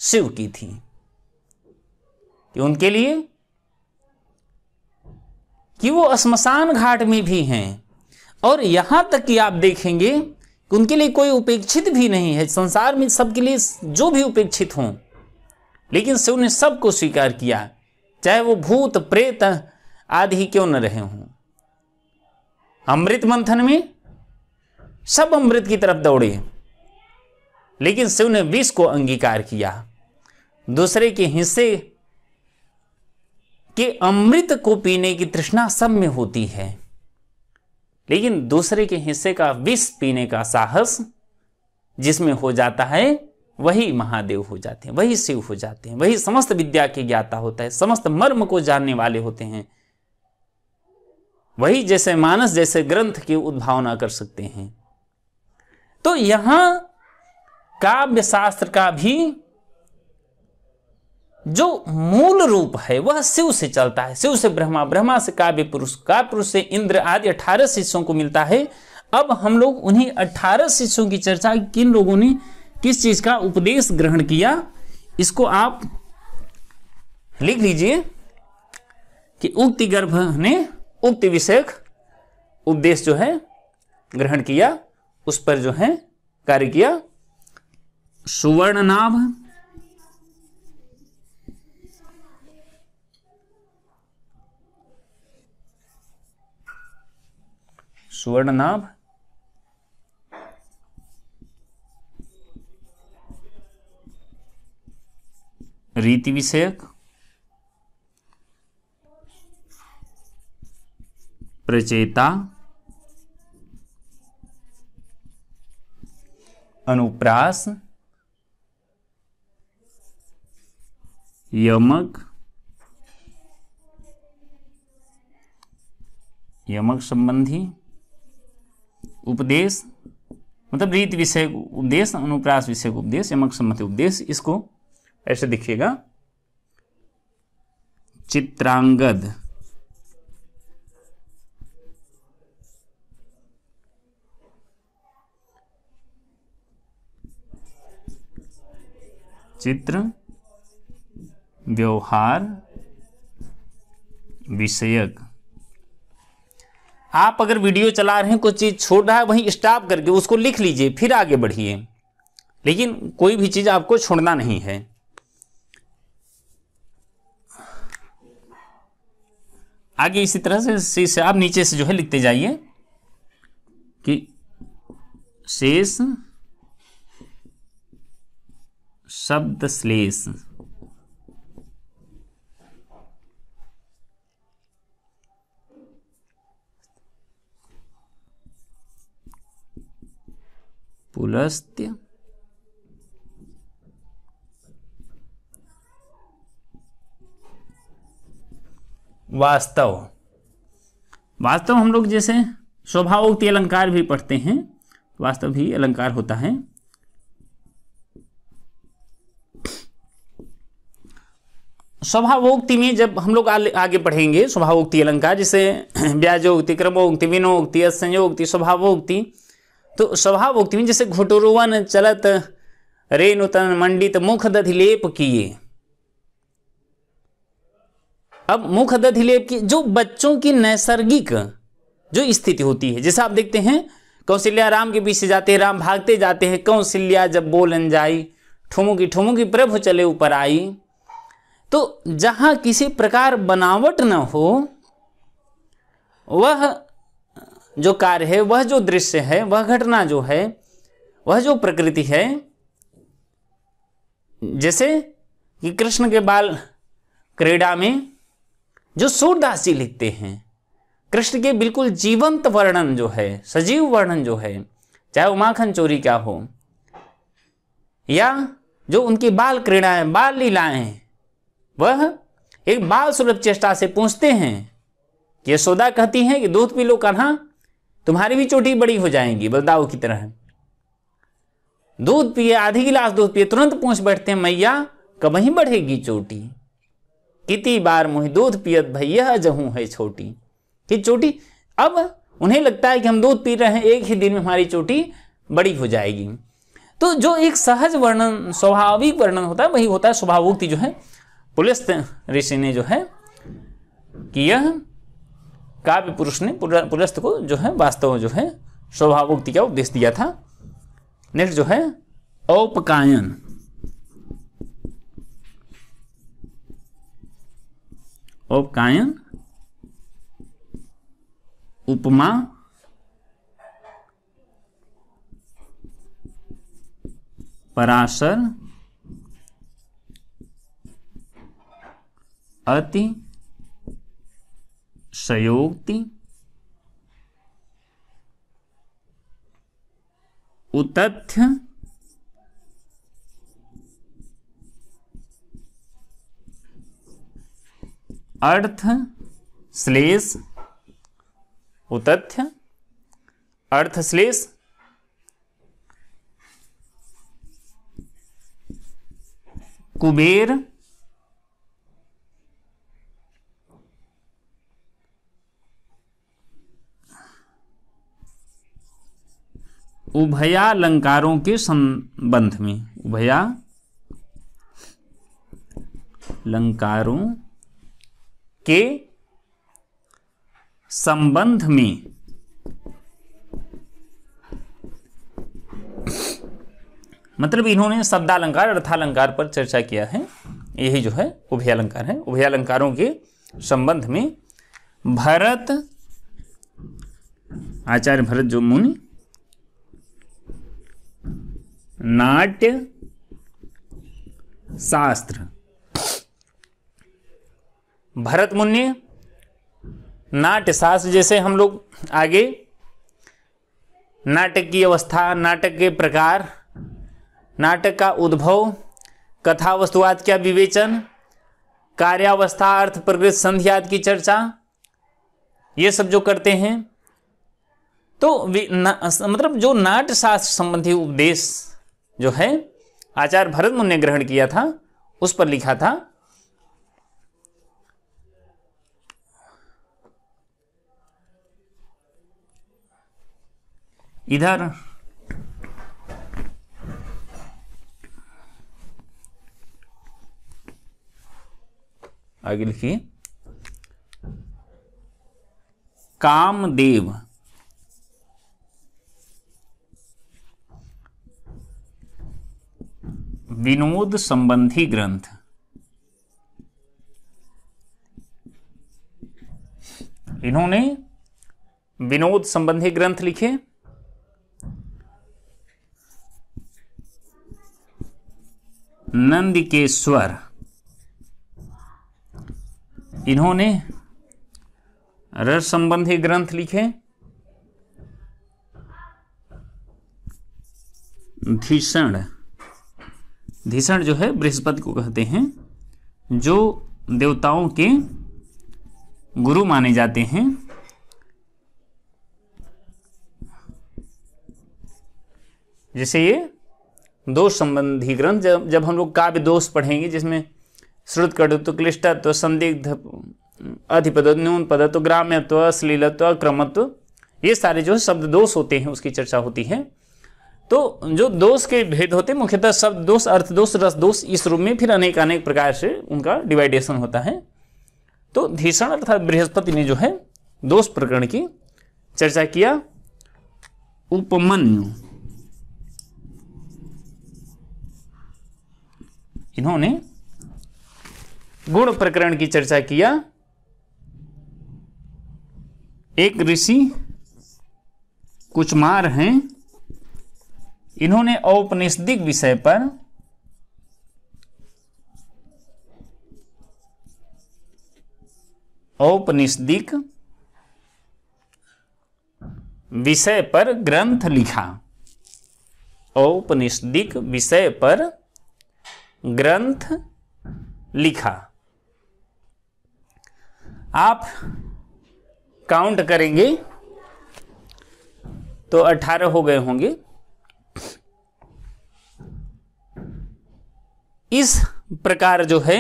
शिव की थी कि उनके लिए कि वो श्मशान घाट में भी हैं, और यहां तक कि आप देखेंगे कि उनके लिए कोई उपेक्षित भी नहीं है। संसार में सबके लिए जो भी उपेक्षित हों, लेकिन शिव ने सबको स्वीकार किया, चाहे वो भूत प्रेत आदि ही क्यों न रहे हों। अमृत मंथन में सब अमृत की तरफ दौड़े, लेकिन शिव ने विष को अंगीकार किया। दूसरे के हिस्से के अमृत को पीने की तृष्णा सब में होती है, लेकिन दूसरे के हिस्से का विष पीने का साहस जिसमें हो जाता है वही महादेव हो जाते हैं, वही शिव हो जाते हैं, वही समस्त विद्या के ज्ञाता होता है, समस्त मर्म को जानने वाले होते हैं, वही जैसे मानस जैसे ग्रंथ की उद्भावना कर सकते हैं। तो यहां काव्य शास्त्र का भी जो मूल रूप है वह शिव से चलता है। शिव से ब्रह्मा, ब्रह्मा से काव्य पुरुष, काव्य पुरुष से इंद्र आदि 18 शिष्यों को मिलता है। अब हम लोग उन्हीं 18 शिष्यों की चर्चा, किन लोगों ने किस चीज का उपदेश ग्रहण किया, इसको आप लिख लीजिए कि उक्ति गर्भ ने उक्ति विषयक उपदेश जो है ग्रहण किया, उस पर जो है कार्य किया। सुवर्णनाभ, सुवर्णनाभ, रीति विषयक, प्रचेता, अनुप्रास, यमक, यमक संबंधी उपदेश, मतलब रीति विषय उपदेश, अनुप्रास विषय उपदेश, यमक संबंधी उपदेश, इसको ऐसे देखिएगा। चित्रांगद, चित्र व्यवहार विषयक। आप अगर वीडियो चला रहे हैं, कुछ चीज छोड़ रहा है, वहीं स्टॉप करके उसको लिख लीजिए, फिर आगे बढ़िए, लेकिन कोई भी चीज आपको छोड़ना नहीं है। आगे इसी तरह से आप नीचे से जो है लिखते जाइए कि शेष शब्द श्लेष, पुलस्त्य, वास्तव। वास्तव हम लोग जैसे स्वभावोक्ति अलंकार भी पढ़ते हैं, वास्तव भी अलंकार होता है। स्वभावोक्ति में जब हम लोग आगे पढ़ेंगे स्वभावोक्ति अलंकार, जैसे व्याजोक्ति, क्रमोक्ति, विनोक्ति, असंयोक्ति, स्वभावोक्ति, तो स्वभावोक्ति में जैसे घुटुरुवन चलत रेणुतन मंडित मुख दधिलेप किए। अब मुख दधिलेप की जो बच्चों की नैसर्गिक जो स्थिति होती है, जैसे आप देखते हैं कौशल्या राम के पीछे जाते हैं, राम भागते जाते हैं, कौशल्या जब बोलन जाई, ठुमुकी प्रभु चले ऊपर आई। तो जहां किसी प्रकार बनावट न हो, वह जो कार्य है, वह जो दृश्य है, वह घटना जो है, वह जो प्रकृति है, जैसे कि कृष्ण के बाल क्रीड़ा में जो सूरदास जी लिखते हैं, कृष्ण के बिल्कुल जीवंत वर्णन जो है, सजीव वर्णन जो है, चाहे वो माखन चोरी क्या हो, या जो उनकी बाल क्रीड़ाएं, बाल लीलाएं, वह एक बाल सुलभ चेष्टा से पूछते हैं। यशोदा कहती हैं कि दूध पी लो कान्हा, तुम्हारी भी चोटी बड़ी हो जाएंगी बलदाऊ की तरह। दूध पिए, आधी गिलास दूध पिए, तुरंत पूछ बैठते हैं मैया कब ही बढ़ेगी चोटी, कितनी बार मुहि दूध पियत भैया जहूं है छोटी। कि चोटी, अब उन्हें लगता है कि हम दूध पी रहे हैं, एक ही दिन में हमारी चोटी बड़ी हो जाएगी। तो जो एक सहज वर्णन, स्वाभाविक वर्णन होता है, वही होता है स्वभावोक्ति जो है। पुलस्त ऋषि ने जो है कि यह काव्य पुरुष ने पुलस्त को जो है वास्तव जो है स्वभावोक्ति का उपदेश दिया था। नेक्स्ट जो है औपकायन। औपकायन उपमा, पराशर, अति, शयोक्ति, उतथ्य, अर्थ श्लेष, उतथ्य, अर्थ श्लेष, कुबेर, उभयालंकारों के संबंध में, उभयालंकारों के संबंध में मतलब इन्होंने शब्दालंकार अर्थालंकार पर चर्चा किया है। यही जो है उभयालंकार है। उभयालंकारों के संबंध में भरत, आचार्य भरत जो मुनि, नाट्य शास्त्र, भरत मुनि नाट्य शास्त्र, जैसे हम लोग आगे नाटक की अवस्था, नाटक के प्रकार, नाटक का उद्भव, कथा वस्तुवाद का विवेचन, कार्यावस्था, अर्थ प्रकृति संधि आदि की चर्चा, ये सब जो करते हैं, तो मतलब जो नाट्य शास्त्र संबंधी उपदेश जो है आचार्य भरत मुनि ने ग्रहण किया था, उस पर लिखा था। इधर आगे लिखिए, कामदेव, विनोद संबंधी ग्रंथ, इन्होंने विनोद संबंधी ग्रंथ लिखे। नंदिकेश्वर, इन्होंने रस संबंधी ग्रंथ लिखे। धीषण, धीषण जो है बृहस्पति को कहते हैं, जो देवताओं के गुरु माने जाते हैं। जैसे ये दोष संबंधी ग्रंथ, जब हम लोग काव्य दोष पढ़ेंगे, जिसमें श्रुत कटुत्व, क्लिष्टत्व, संदिग्ध, अधिपद, न्यून पदत्व, ग्राम्यत्व, अश्लीलत्व, क्रमत्व, ये सारे जो शब्द दोष होते हैं उसकी चर्चा होती है। तो जो दोष के भेद होते हैं, मुख्यतः शब्द दोष, अर्थ दोष, रस दोष, इस रूप में फिर अनेक अनेक प्रकार से उनका डिवाइडेशन होता है। तो धीषण अर्थात बृहस्पति ने जो है दोष प्रकरण की चर्चा किया। उपमन्यु, इन्होंने गुण प्रकरण की चर्चा किया। एक ऋषि कुचमार हैं, इन्होंने औपनिषदिक विषय पर औपनिषदिक विषय पर ग्रंथ लिखा। औपनिषदिक विषय पर ग्रंथ लिखा। आप काउंट करेंगे तो 18 हो गए होंगे। इस प्रकार जो है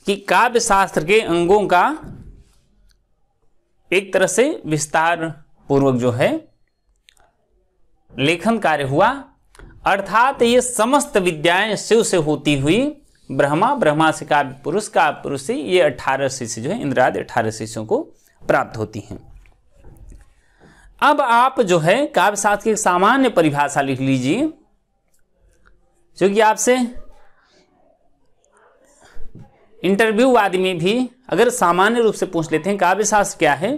कि काव्य शास्त्र के अंगों का एक तरह से विस्तार पूर्वक जो है लेखन कार्य हुआ। अर्थात ये समस्त विद्याएं शिव से होती हुई ब्रह्मा, ब्रह्मा से काव्य पुरुष, काव्य पुरुष से ये 18 शिष्य जो है, इंद्रादि 18 शिष्यों को प्राप्त होती हैं। अब आप जो है काव्य शास्त्र की एक सामान्य परिभाषा लिख लीजिए, जो कि आपसे इंटरव्यू आदि में भी अगर सामान्य रूप से पूछ लेते हैं काव्य शास्त्र क्या है,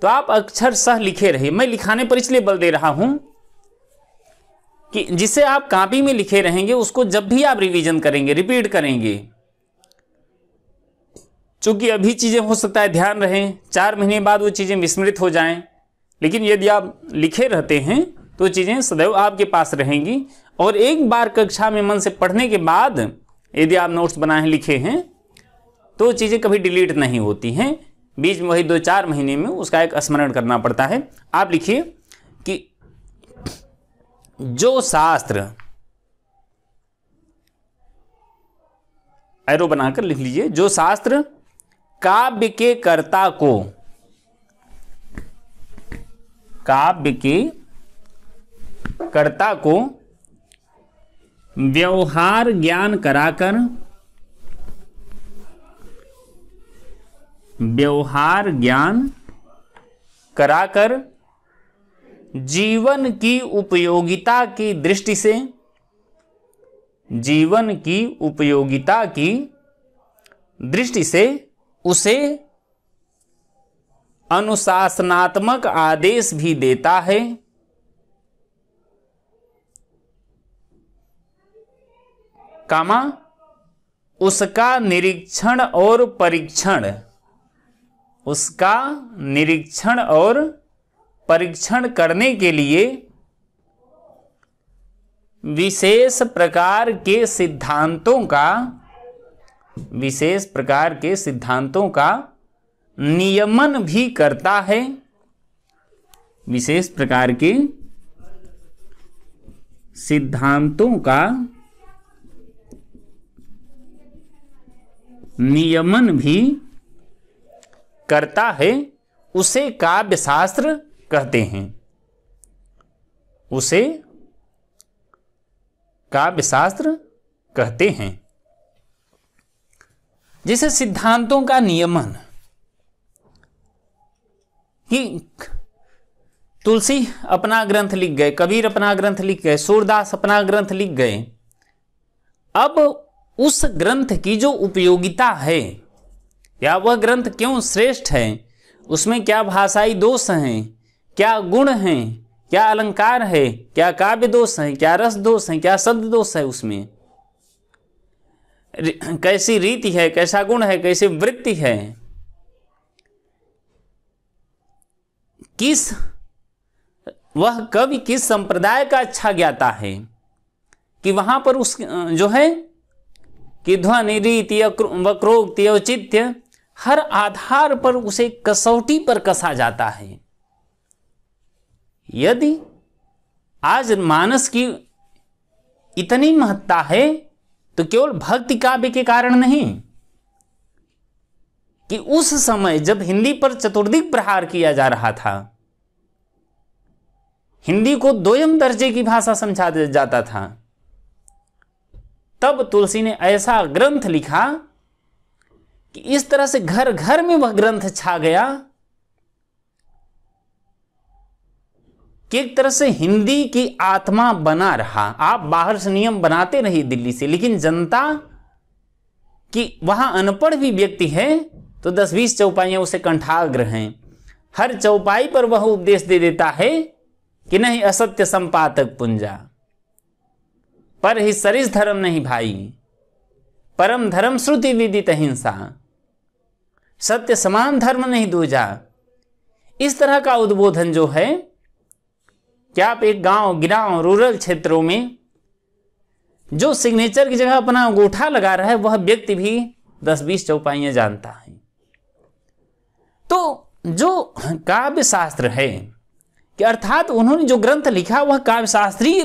तो आप अक्षरशः लिखे रहिए। मैं लिखाने पर इसलिए बल दे रहा हूं कि जिसे आप कॉपी में लिखे रहेंगे उसको जब भी आप रिवीजन करेंगे, रिपीट करेंगे, चूंकि अभी चीजें हो सकता है ध्यान रहें, 4 महीने बाद वो चीजें विस्मृत हो जाएं, लेकिन यदि आप लिखे रहते हैं तो चीजें सदैव आपके पास रहेंगी। और एक बार कक्षा में मन से पढ़ने के बाद यदि आप नोट्स बनाए लिखे हैं तो चीजें कभी डिलीट नहीं होती हैं, बीच में वही 2-4 महीने में उसका एक स्मरण करना पड़ता है। आप लिखिए कि जो शास्त्र, एरो बनाकर लिख लीजिए, जो शास्त्र काव्य के कर्ता को, काव्य के कर्ता को व्यवहार ज्ञान कराकर, व्यवहार ज्ञान कराकर जीवन की उपयोगिता की दृष्टि से, जीवन की उपयोगिता की दृष्टि से उसे अनुशासनात्मक आदेश भी देता है, कामा उसका निरीक्षण और परीक्षण, उसका निरीक्षण और परीक्षण करने के लिए विशेष प्रकार के सिद्धांतों का, विशेष प्रकार के सिद्धांतों का नियमन भी करता है, विशेष प्रकार के सिद्धांतों का नियमन भी करता है, उसे काव्य शास्त्र कहते हैं, उसे काव्य शास्त्र कहते हैं। जैसे सिद्धांतों का नियमन, कि तुलसी अपना ग्रंथ लिख गए, कबीर अपना ग्रंथ लिख गए, सूरदास अपना ग्रंथ लिख गए, अब उस ग्रंथ की जो उपयोगिता है या वह ग्रंथ क्यों श्रेष्ठ है, उसमें क्या भाषाई दोष हैं, क्या गुण हैं, क्या अलंकार है, क्या काव्य दोष है, क्या रस दोष है, क्या शब्द दोष है, उसमें कैसी रीति है, कैसा गुण है, कैसी वृत्ति है, किस वह कवि किस संप्रदाय का अच्छा ज्ञाता है, कि वहां पर उस जो है कि ध्वनि, रीति, वक्रोक्ति, औचित्य, हर आधार पर उसे कसौटी पर कसा जाता है। यदि आज मानस की इतनी महत्ता है तो केवल भक्ति काव्य के कारण नहीं, कि उस समय जब हिंदी पर चतुर्दिक प्रहार किया जा रहा था, हिंदी को दोयम दर्जे की भाषा समझा जाता था, तब तुलसी ने ऐसा ग्रंथ लिखा कि इस तरह से घर घर में वह ग्रंथ छा गया कि एक तरह से हिंदी की आत्मा बना रहा। आप बाहर से नियम बनाते रहिए दिल्ली से, लेकिन जनता कि वहां अनपढ़ भी व्यक्ति है तो 10-20 चौपाइयां उसे कंठाग्र हैं। हर चौपाई पर वह उपदेश दे देता है कि नहीं असत्य संपातक पुंजा, पर ही सरिस धर्म नहीं भाई, परम धर्म श्रुति विदित हिंसा, सत्य समान धर्म नहीं दूजा। इस तरह का उद्बोधन जो है, क्या आप एक गांव गिराव रूरल क्षेत्रों में जो सिग्नेचर की जगह अपना अंगूठा लगा रहा है, वह व्यक्ति भी 10-20 चौपाइयां जानता है। तो जो काव्य शास्त्र है कि अर्थात उन्होंने जो ग्रंथ लिखा वह काव्य शास्त्रीय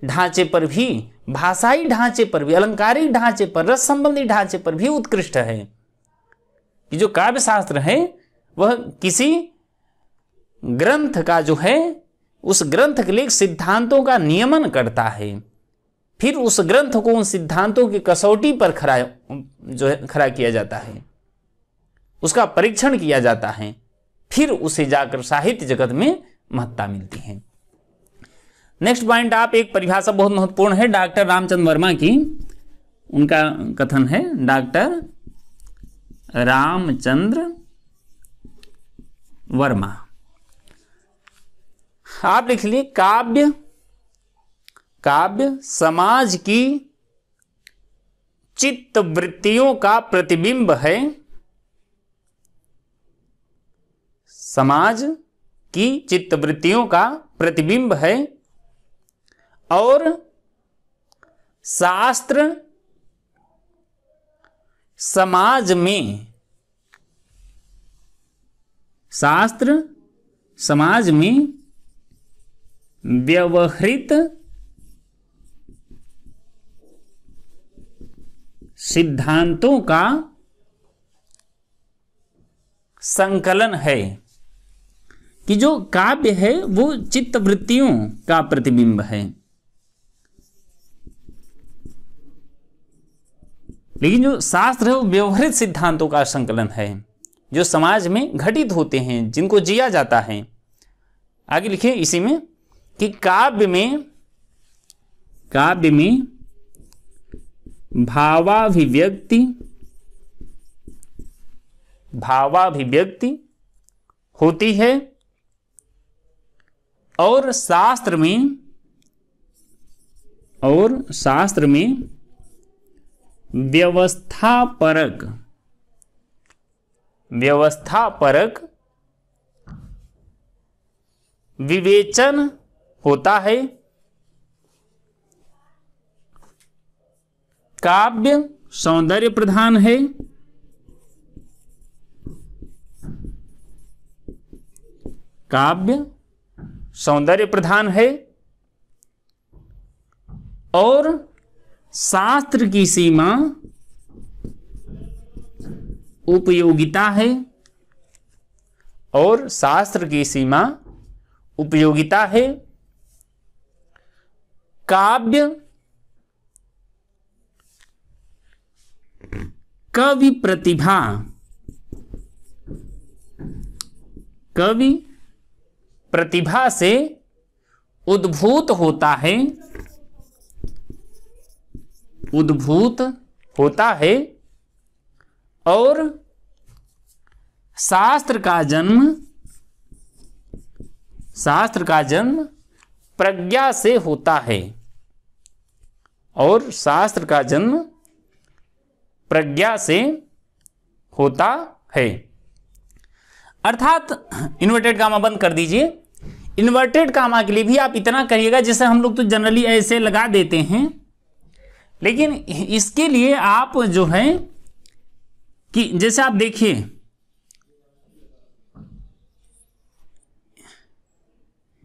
ढांचे पर भी, भाषाई ढांचे पर भी, अलंकारिक ढांचे पर, रस संबंधी ढांचे पर भी उत्कृष्ट है। कि जो काव्य शास्त्र है वह किसी ग्रंथ का जो है, उस ग्रंथ के लिए सिद्धांतों का नियमन करता है, फिर उस ग्रंथ को उन सिद्धांतों की कसौटी पर खड़ा किया जाता है, उसका परीक्षण किया जाता है, फिर उसे जाकर साहित्य जगत में महत्ता मिलती है। नेक्स्ट पॉइंट, आप एक परिभाषा बहुत महत्वपूर्ण है डॉक्टर रामचंद्र वर्मा की, उनका कथन है, डॉक्टर रामचंद्र वर्मा, आप लिख लिए, काव्य काव्य समाज की चित्त वृत्तियों का प्रतिबिंब है। समाज की चित्त वृत्तियों का प्रतिबिंब है और शास्त्र समाज में व्यवहृत सिद्धांतों का संकलन है। कि जो काव्य है वो चित्त वृत्तियों का प्रतिबिंब है, लेकिन जो शास्त्र है वो व्यवहारिक सिद्धांतों का संकलन है जो समाज में घटित होते हैं, जिनको जिया जाता है। आगे लिखिए इसी में कि काव्य में भावाभिव्यक्ति होती है और शास्त्र में व्यवस्थापरक विवेचन होता है। काव्य सौंदर्य प्रधान है, काव्य सौंदर्य प्रधान है और शास्त्र की सीमा उपयोगिता है, और शास्त्र की सीमा उपयोगिता है। काव्य कवि प्रतिभा से उद्भूत होता है और शास्त्र का जन्म प्रज्ञा से होता है, और शास्त्र का जन्म प्रज्ञा से होता है। अर्थात इन्वर्टेड कामा बंद कर दीजिए। इन्वर्टेड कामा के लिए भी आप इतना करिएगा, जैसे हम लोग तो जनरली ऐसे लगा देते हैं, लेकिन इसके लिए आप जो है कि जैसे आप देखिए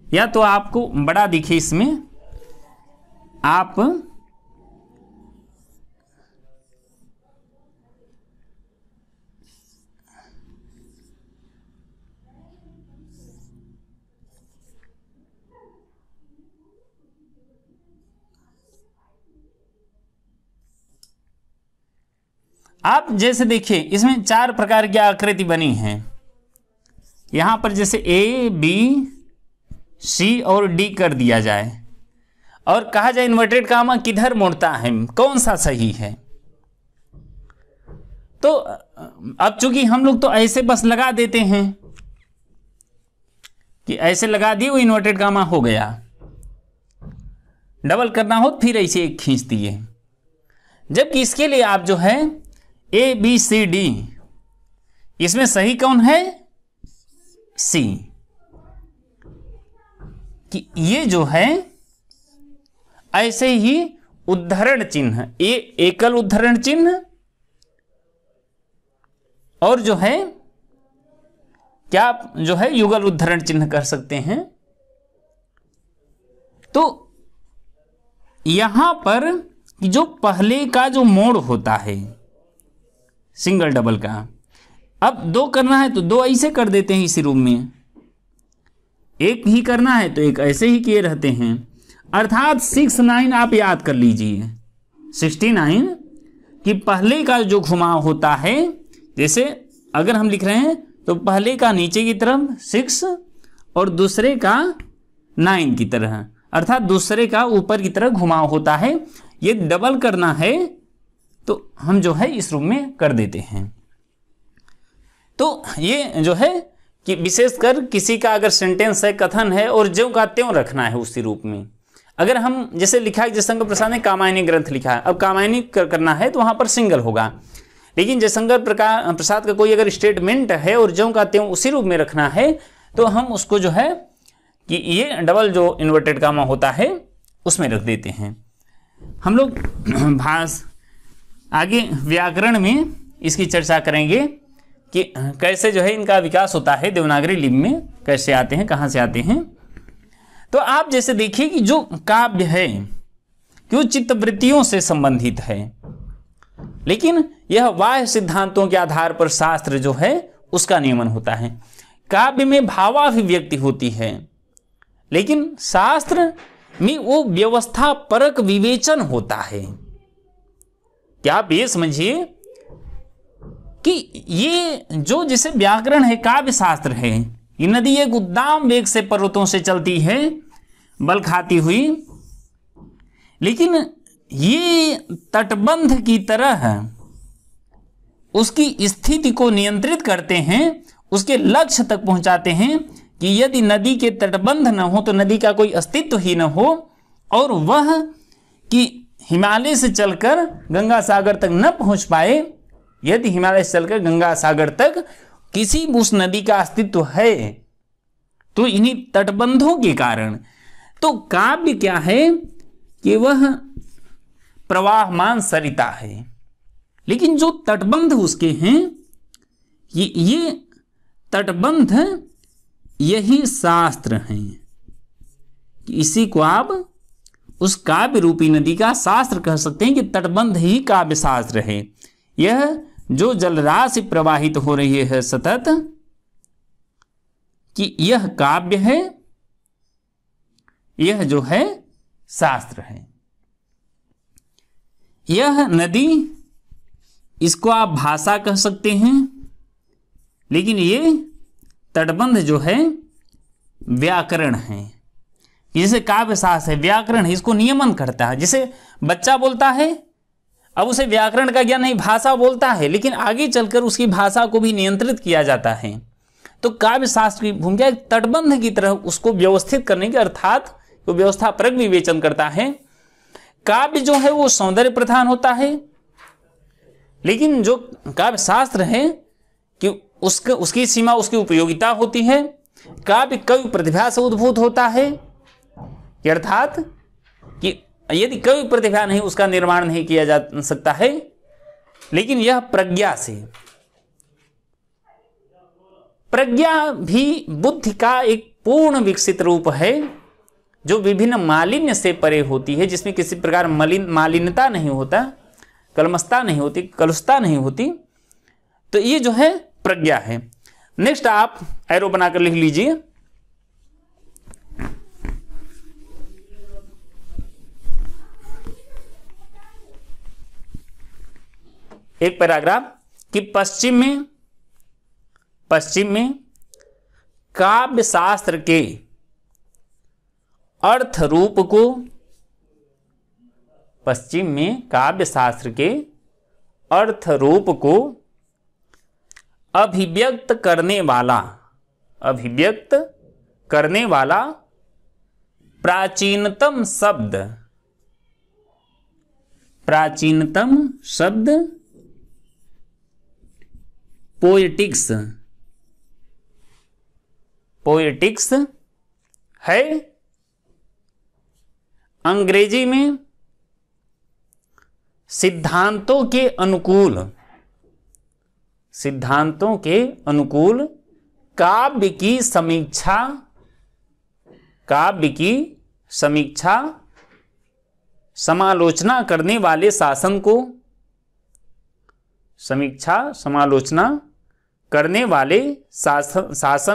या तो आपको बड़ा दिखे, इसमें आप जैसे देखिए इसमें 4 प्रकार की आकृति बनी है। यहां पर जैसे ए बी सी और डी कर दिया जाए और कहा जाए इन्वर्टेड कामा किधर मुड़ता है, कौन सा सही है। तो अब चूंकि हम लोग तो ऐसे बस लगा देते हैं कि ऐसे लगा दिए वो इन्वर्टेड कामा हो गया, डबल करना हो फिर ऐसे एक खींच दिए, जबकि इसके लिए आप जो है ए बी सी डी, इसमें सही कौन है, सी। कि ये जो है ऐसे ही उद्धरण चिन्ह, ए एकल उद्धरण चिन्ह और जो है क्या जो है युगल उद्धरण चिन्ह कर सकते हैं। तो यहां पर जो पहले का जो मोड़ होता है सिंगल डबल का, अब 2 करना है तो 2 ऐसे कर देते हैं इसी रूप में, एक ही करना है तो एक ऐसे ही किए रहते हैं। अर्थात 69 आप याद कर लीजिए, 69 कि पहले का जो घुमाव होता है, जैसे अगर हम लिख रहे हैं तो पहले का नीचे की तरफ 6 और दूसरे का 9 की तरह, अर्थात दूसरे का ऊपर की तरफ घुमाव होता है। ये डबल करना है तो हम जो है इस रूप में कर देते हैं। तो ये जो है कि विशेषकर किसी का अगर सेंटेंस है, कथन है और ज्यों का त्यों रखना है उसी रूप में। अगर हम जैसे लिखा है जयशंकर प्रसाद ने कामायनी ग्रंथ लिखा है, अब कामायनी करना है तो वहां पर सिंगल होगा, लेकिन जयशंकर प्रसाद का कोई अगर स्टेटमेंट है और ज्यों का त्यों उसी रूप में रखना है तो हम उसको जो है कि ये डबल जो इन्वर्टेड कामा होता है उसमें रख देते हैं। हम लोग आगे व्याकरण में इसकी चर्चा करेंगे कि कैसे जो है इनका विकास होता है, देवनागरी लिपि में कैसे आते हैं, कहाँ से आते हैं। तो आप जैसे देखिए कि जो काव्य है कि वो चित्तवृत्तियों से संबंधित है, लेकिन यह बाह्य सिद्धांतों के आधार पर शास्त्र जो है उसका नियमन होता है। काव्य में भावाभिव्यक्ति होती है, लेकिन शास्त्र में वो व्यवस्था परक विवेचन होता है। क्या आप ये समझिए कि ये जो जैसे व्याकरण है, काव्य शास्त्र है, ये नदी एक उद्दाम वेग से पर्वतों से चलती है बल खाती हुई, लेकिन ये तटबंध की तरह उसकी स्थिति को नियंत्रित करते हैं, उसके लक्ष्य तक पहुंचाते हैं कि यदि नदी के तटबंध न हो तो नदी का कोई अस्तित्व ही न हो, और वह कि हिमालय से चलकर गंगा सागर तक न पहुंच पाए। यदि हिमालय से चलकर गंगा सागर तक किसी उस नदी का अस्तित्व है तो इन्हीं तटबंधों के कारण। तो काव्य क्या है कि वह प्रवाहमान सरिता है, लेकिन जो तटबंध उसके हैं ये तटबंध यही शास्त्र हैं। इसी को आप उस काव्य रूपी नदी का शास्त्र कह सकते हैं कि तटबंध ही काव्य शास्त्र है। यह जो जलराशि प्रवाहित हो रही है सतत, कि यह काव्य है, यह जो है शास्त्र है। यह नदी, इसको आप भाषा कह सकते हैं, लेकिन ये तटबंध जो है व्याकरण है। जैसे काव्य शास्त्र है, व्याकरण है, इसको नियमन करता है। जैसे बच्चा बोलता है, अब उसे व्याकरण का ज्ञान नहीं, भाषा बोलता है, लेकिन आगे चलकर उसकी भाषा को भी नियंत्रित किया जाता है। तो काव्य शास्त्र की भूमिका एक तटबंध की तरह उसको व्यवस्थित करने की, अर्थात वो व्यवस्था परक विवेचन करता है। काव्य जो है वो सौंदर्य प्रधान होता है, लेकिन जो काव्य शास्त्र है कि उसकी सीमा उसकी उपयोगिता होती है। काव्य कवि प्रतिभा से उद्भूत होता है, अर्थात कि यदि कवि प्रतिभा नहीं, उसका निर्माण नहीं किया जा सकता है, लेकिन यह प्रज्ञा से। प्रज्ञा भी बुद्धि का एक पूर्ण विकसित रूप है, जो विभिन्न मालिन्य से परे होती है, जिसमें किसी प्रकार मालिन्यता नहीं होता, कलमस्ता नहीं होती, कलुषता नहीं होती। तो ये जो है प्रज्ञा है। नेक्स्ट आप एरो बनाकर लिख लीजिए। एक पैराग्राफ कि पश्चिम में काव्य शास्त्र के अर्थ रूप को, पश्चिम में काव्य शास्त्र के अर्थ रूप को अभिव्यक्त करने वाला प्राचीनतम शब्द पोएटिक्स है। अंग्रेजी में सिद्धांतों के अनुकूल काव्य की समीक्षा समालोचना करने वाले शासन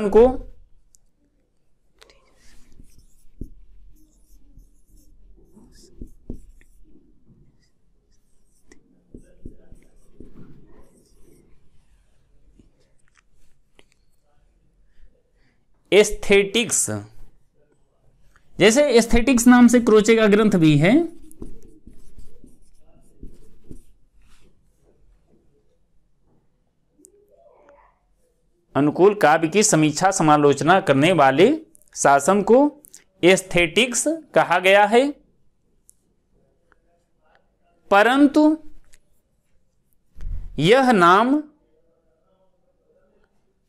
को एस्थेटिक्स, जैसे एस्थेटिक्स नाम से क्रोचे का ग्रंथ भी है। अनुकूल काव्य की समीक्षा समालोचना करने वाले शासन को एस्थेटिक्स कहा गया है, परंतु यह नाम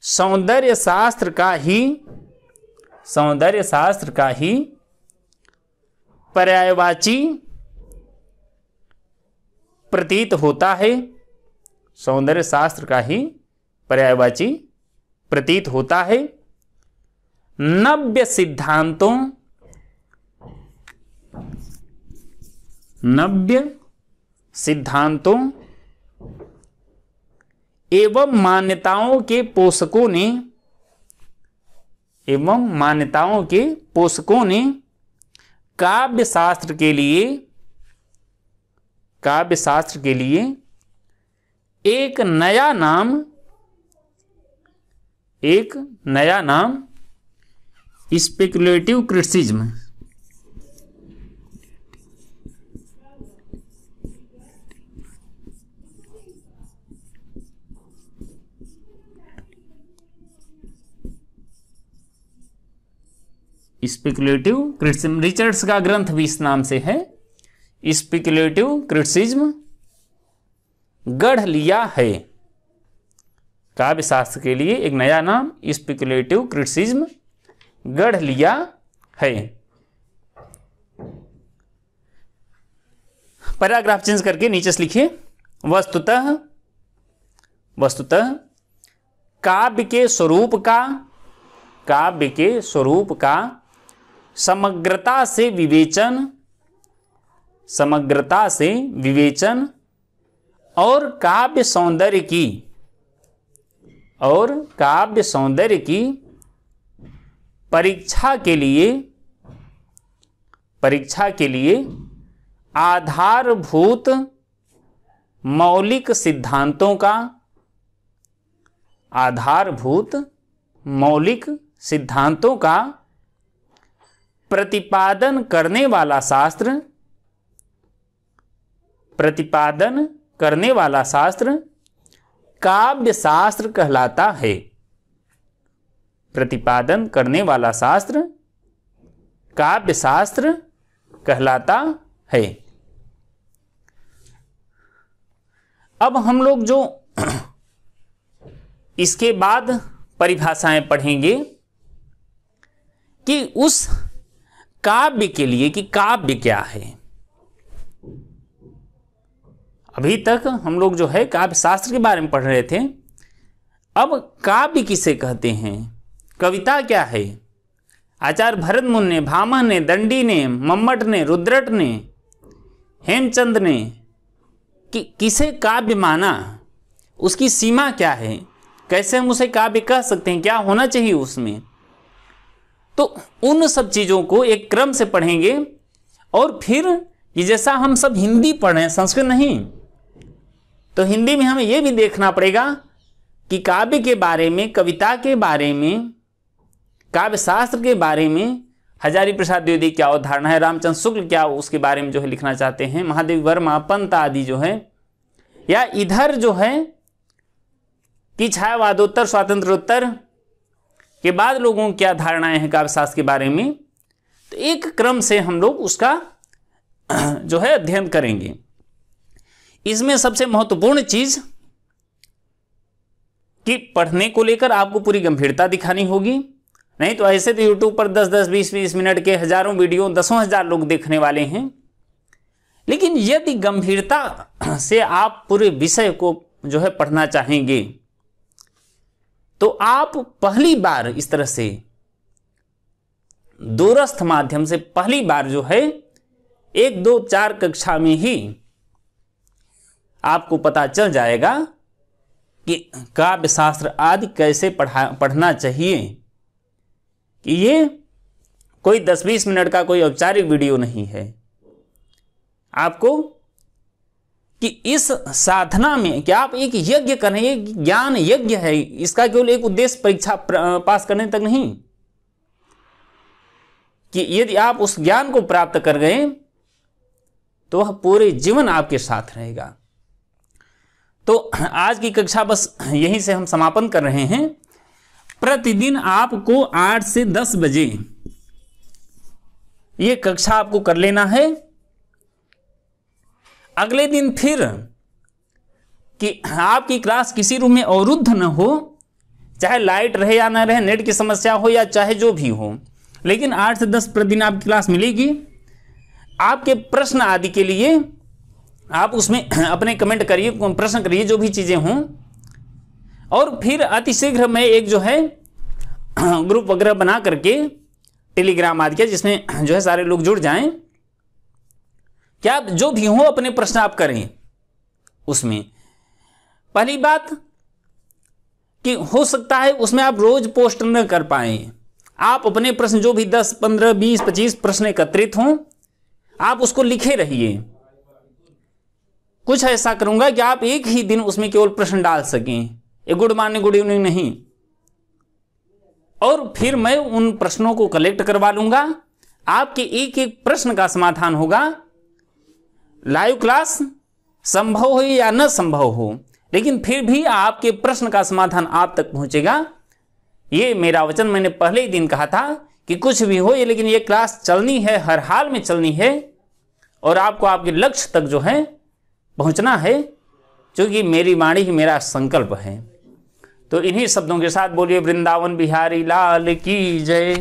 सौंदर्य शास्त्र का ही पर्यायवाची प्रतीत होता है। सौंदर्य शास्त्र का ही पर्यायवाची प्रतीत होता है। नव्य सिद्धांतों एवं मान्यताओं के पोषकों ने काव्य शास्त्र के लिए एक नया नाम स्पेकुलेटिव क्रिटिसिज्म रिचर्ड्स का ग्रंथ भी इस नाम से है। स्पेकुलेटिव क्रिटिसिज्म गढ़ लिया है। काव्य शास्त्र के लिए एक नया नाम स्पेकुलेटिव क्रिटिसिज्म गढ़ लिया है। पैराग्राफ चेंज करके नीचे से लिखिए, वस्तुतः काव्य के स्वरूप का समग्रता से विवेचन और काव्य सौंदर्य की परीक्षा के लिए आधारभूत मौलिक सिद्धांतों का प्रतिपादन करने वाला शास्त्र काव्य शास्त्र कहलाता है। प्रतिपादन करने वाला शास्त्र काव्य शास्त्र कहलाता है। अब हम लोग जो इसके बाद परिभाषाएं पढ़ेंगे कि उस काव्य के लिए कि काव्य क्या है। अभी तक हम लोग जो है काव्य शास्त्र के बारे में पढ़ रहे थे। अब काव्य किसे कहते हैं, कविता क्या है। आचार्य भरतमुनि ने, भामह ने, दंडी ने, मम्मट ने, रुद्रट ने, हेमचंद ने किसे काव्य माना, उसकी सीमा क्या है, कैसे हम उसे काव्य कह सकते हैं, क्या होना चाहिए उसमें। तो उन सब चीज़ों को एक क्रम से पढ़ेंगे। और फिर ये जैसा हम सब हिंदी पढ़ रहे हैं, संस्कृत नहीं, तो हिंदी में हमें ये भी देखना पड़ेगा कि काव्य के बारे में, कविता के बारे में, काव्य शास्त्र के बारे में हजारी प्रसाद द्विवेदी क्या अवधारणा है, रामचंद्र शुक्ल क्या उसके बारे में जो है लिखना चाहते हैं, महादेव वर्मा, पंत आदि जो है, या इधर जो है कि छायावादोत्तर स्वातंत्रोत्तर के बाद लोगों की क्या धारणाएं हैं काव्य शास्त्र के बारे में। तो एक क्रम से हम लोग उसका जो है अध्ययन करेंगे। इसमें सबसे महत्वपूर्ण चीज कि पढ़ने को लेकर आपको पूरी गंभीरता दिखानी होगी। नहीं तो ऐसे तो यूट्यूब पर 10-10, 20-20 मिनट के हजारों वीडियो, 10,000 लोग देखने वाले हैं। लेकिन यदि गंभीरता से आप पूरे विषय को जो है पढ़ना चाहेंगे तो आप पहली बार इस तरह से दूरस्थ माध्यम से पहली बार जो है 1, 2, 4 कक्षा में ही आपको पता चल जाएगा कि काव्य शास्त्र आदि कैसे पढ़ना चाहिए। कि ये कोई 10-20 मिनट का कोई औपचारिक वीडियो नहीं है। आपको कि इस साधना में कि आप एक यज्ञ करें, एक ज्ञान यज्ञ है, इसका केवल एक उद्देश्य परीक्षा पास करने तक नहीं, कि यदि आप उस ज्ञान को प्राप्त कर गए तो वह पूरे जीवन आपके साथ रहेगा। तो आज की कक्षा बस यहीं से हम समापन कर रहे हैं। प्रतिदिन आपको 8 से 10 बजे ये कक्षा आपको कर लेना है। अगले दिन फिर कि आपकी क्लास किसी रूम में अवरुद्ध न हो, चाहे लाइट रहे या ना रहे, नेट की समस्या हो या चाहे जो भी हो, लेकिन 8 से 10 प्रतिदिन आपकी क्लास मिलेगी। आपके प्रश्न आदि के लिए आप उसमें अपने कमेंट करिए, प्रश्न करिए जो भी चीज़ें हों, और फिर अतिशीघ्र मैं एक जो है ग्रुप वगैरह बना करके टेलीग्राम आदि का, जिसमें जो है सारे लोग जुड़ जाएं, क्या जो भी हो अपने प्रश्न आप करें उसमें। पहली बात कि हो सकता है उसमें आप रोज पोस्ट न कर पाएं, आप अपने प्रश्न जो भी 10, 15, 20, 25 प्रश्न एकत्रित हों, आप उसको लिखे रहिए। कुछ ऐसा करूंगा कि आप एक ही दिन उसमें केवल प्रश्न डाल सकें, एक गुड मॉर्निंग गुड इवनिंग नहीं, और फिर मैं उन प्रश्नों को कलेक्ट करवा लूंगा। आपके एक एक प्रश्न का समाधान होगा। लाइव क्लास संभव हो या न संभव हो, लेकिन फिर भी आपके प्रश्न का समाधान आप तक पहुंचेगा। ये मेरा वचन मैंने पहले ही दिन कहा था कि कुछ भी हो ये, लेकिन ये क्लास चलनी है, हर हाल में चलनी है, और आपको आपके लक्ष्य तक जो है पहुंचना है, क्योंकि मेरी वाणी ही मेरा संकल्प है। तो इन्हीं शब्दों के साथ बोलिए वृंदावन बिहारी लाल की जय।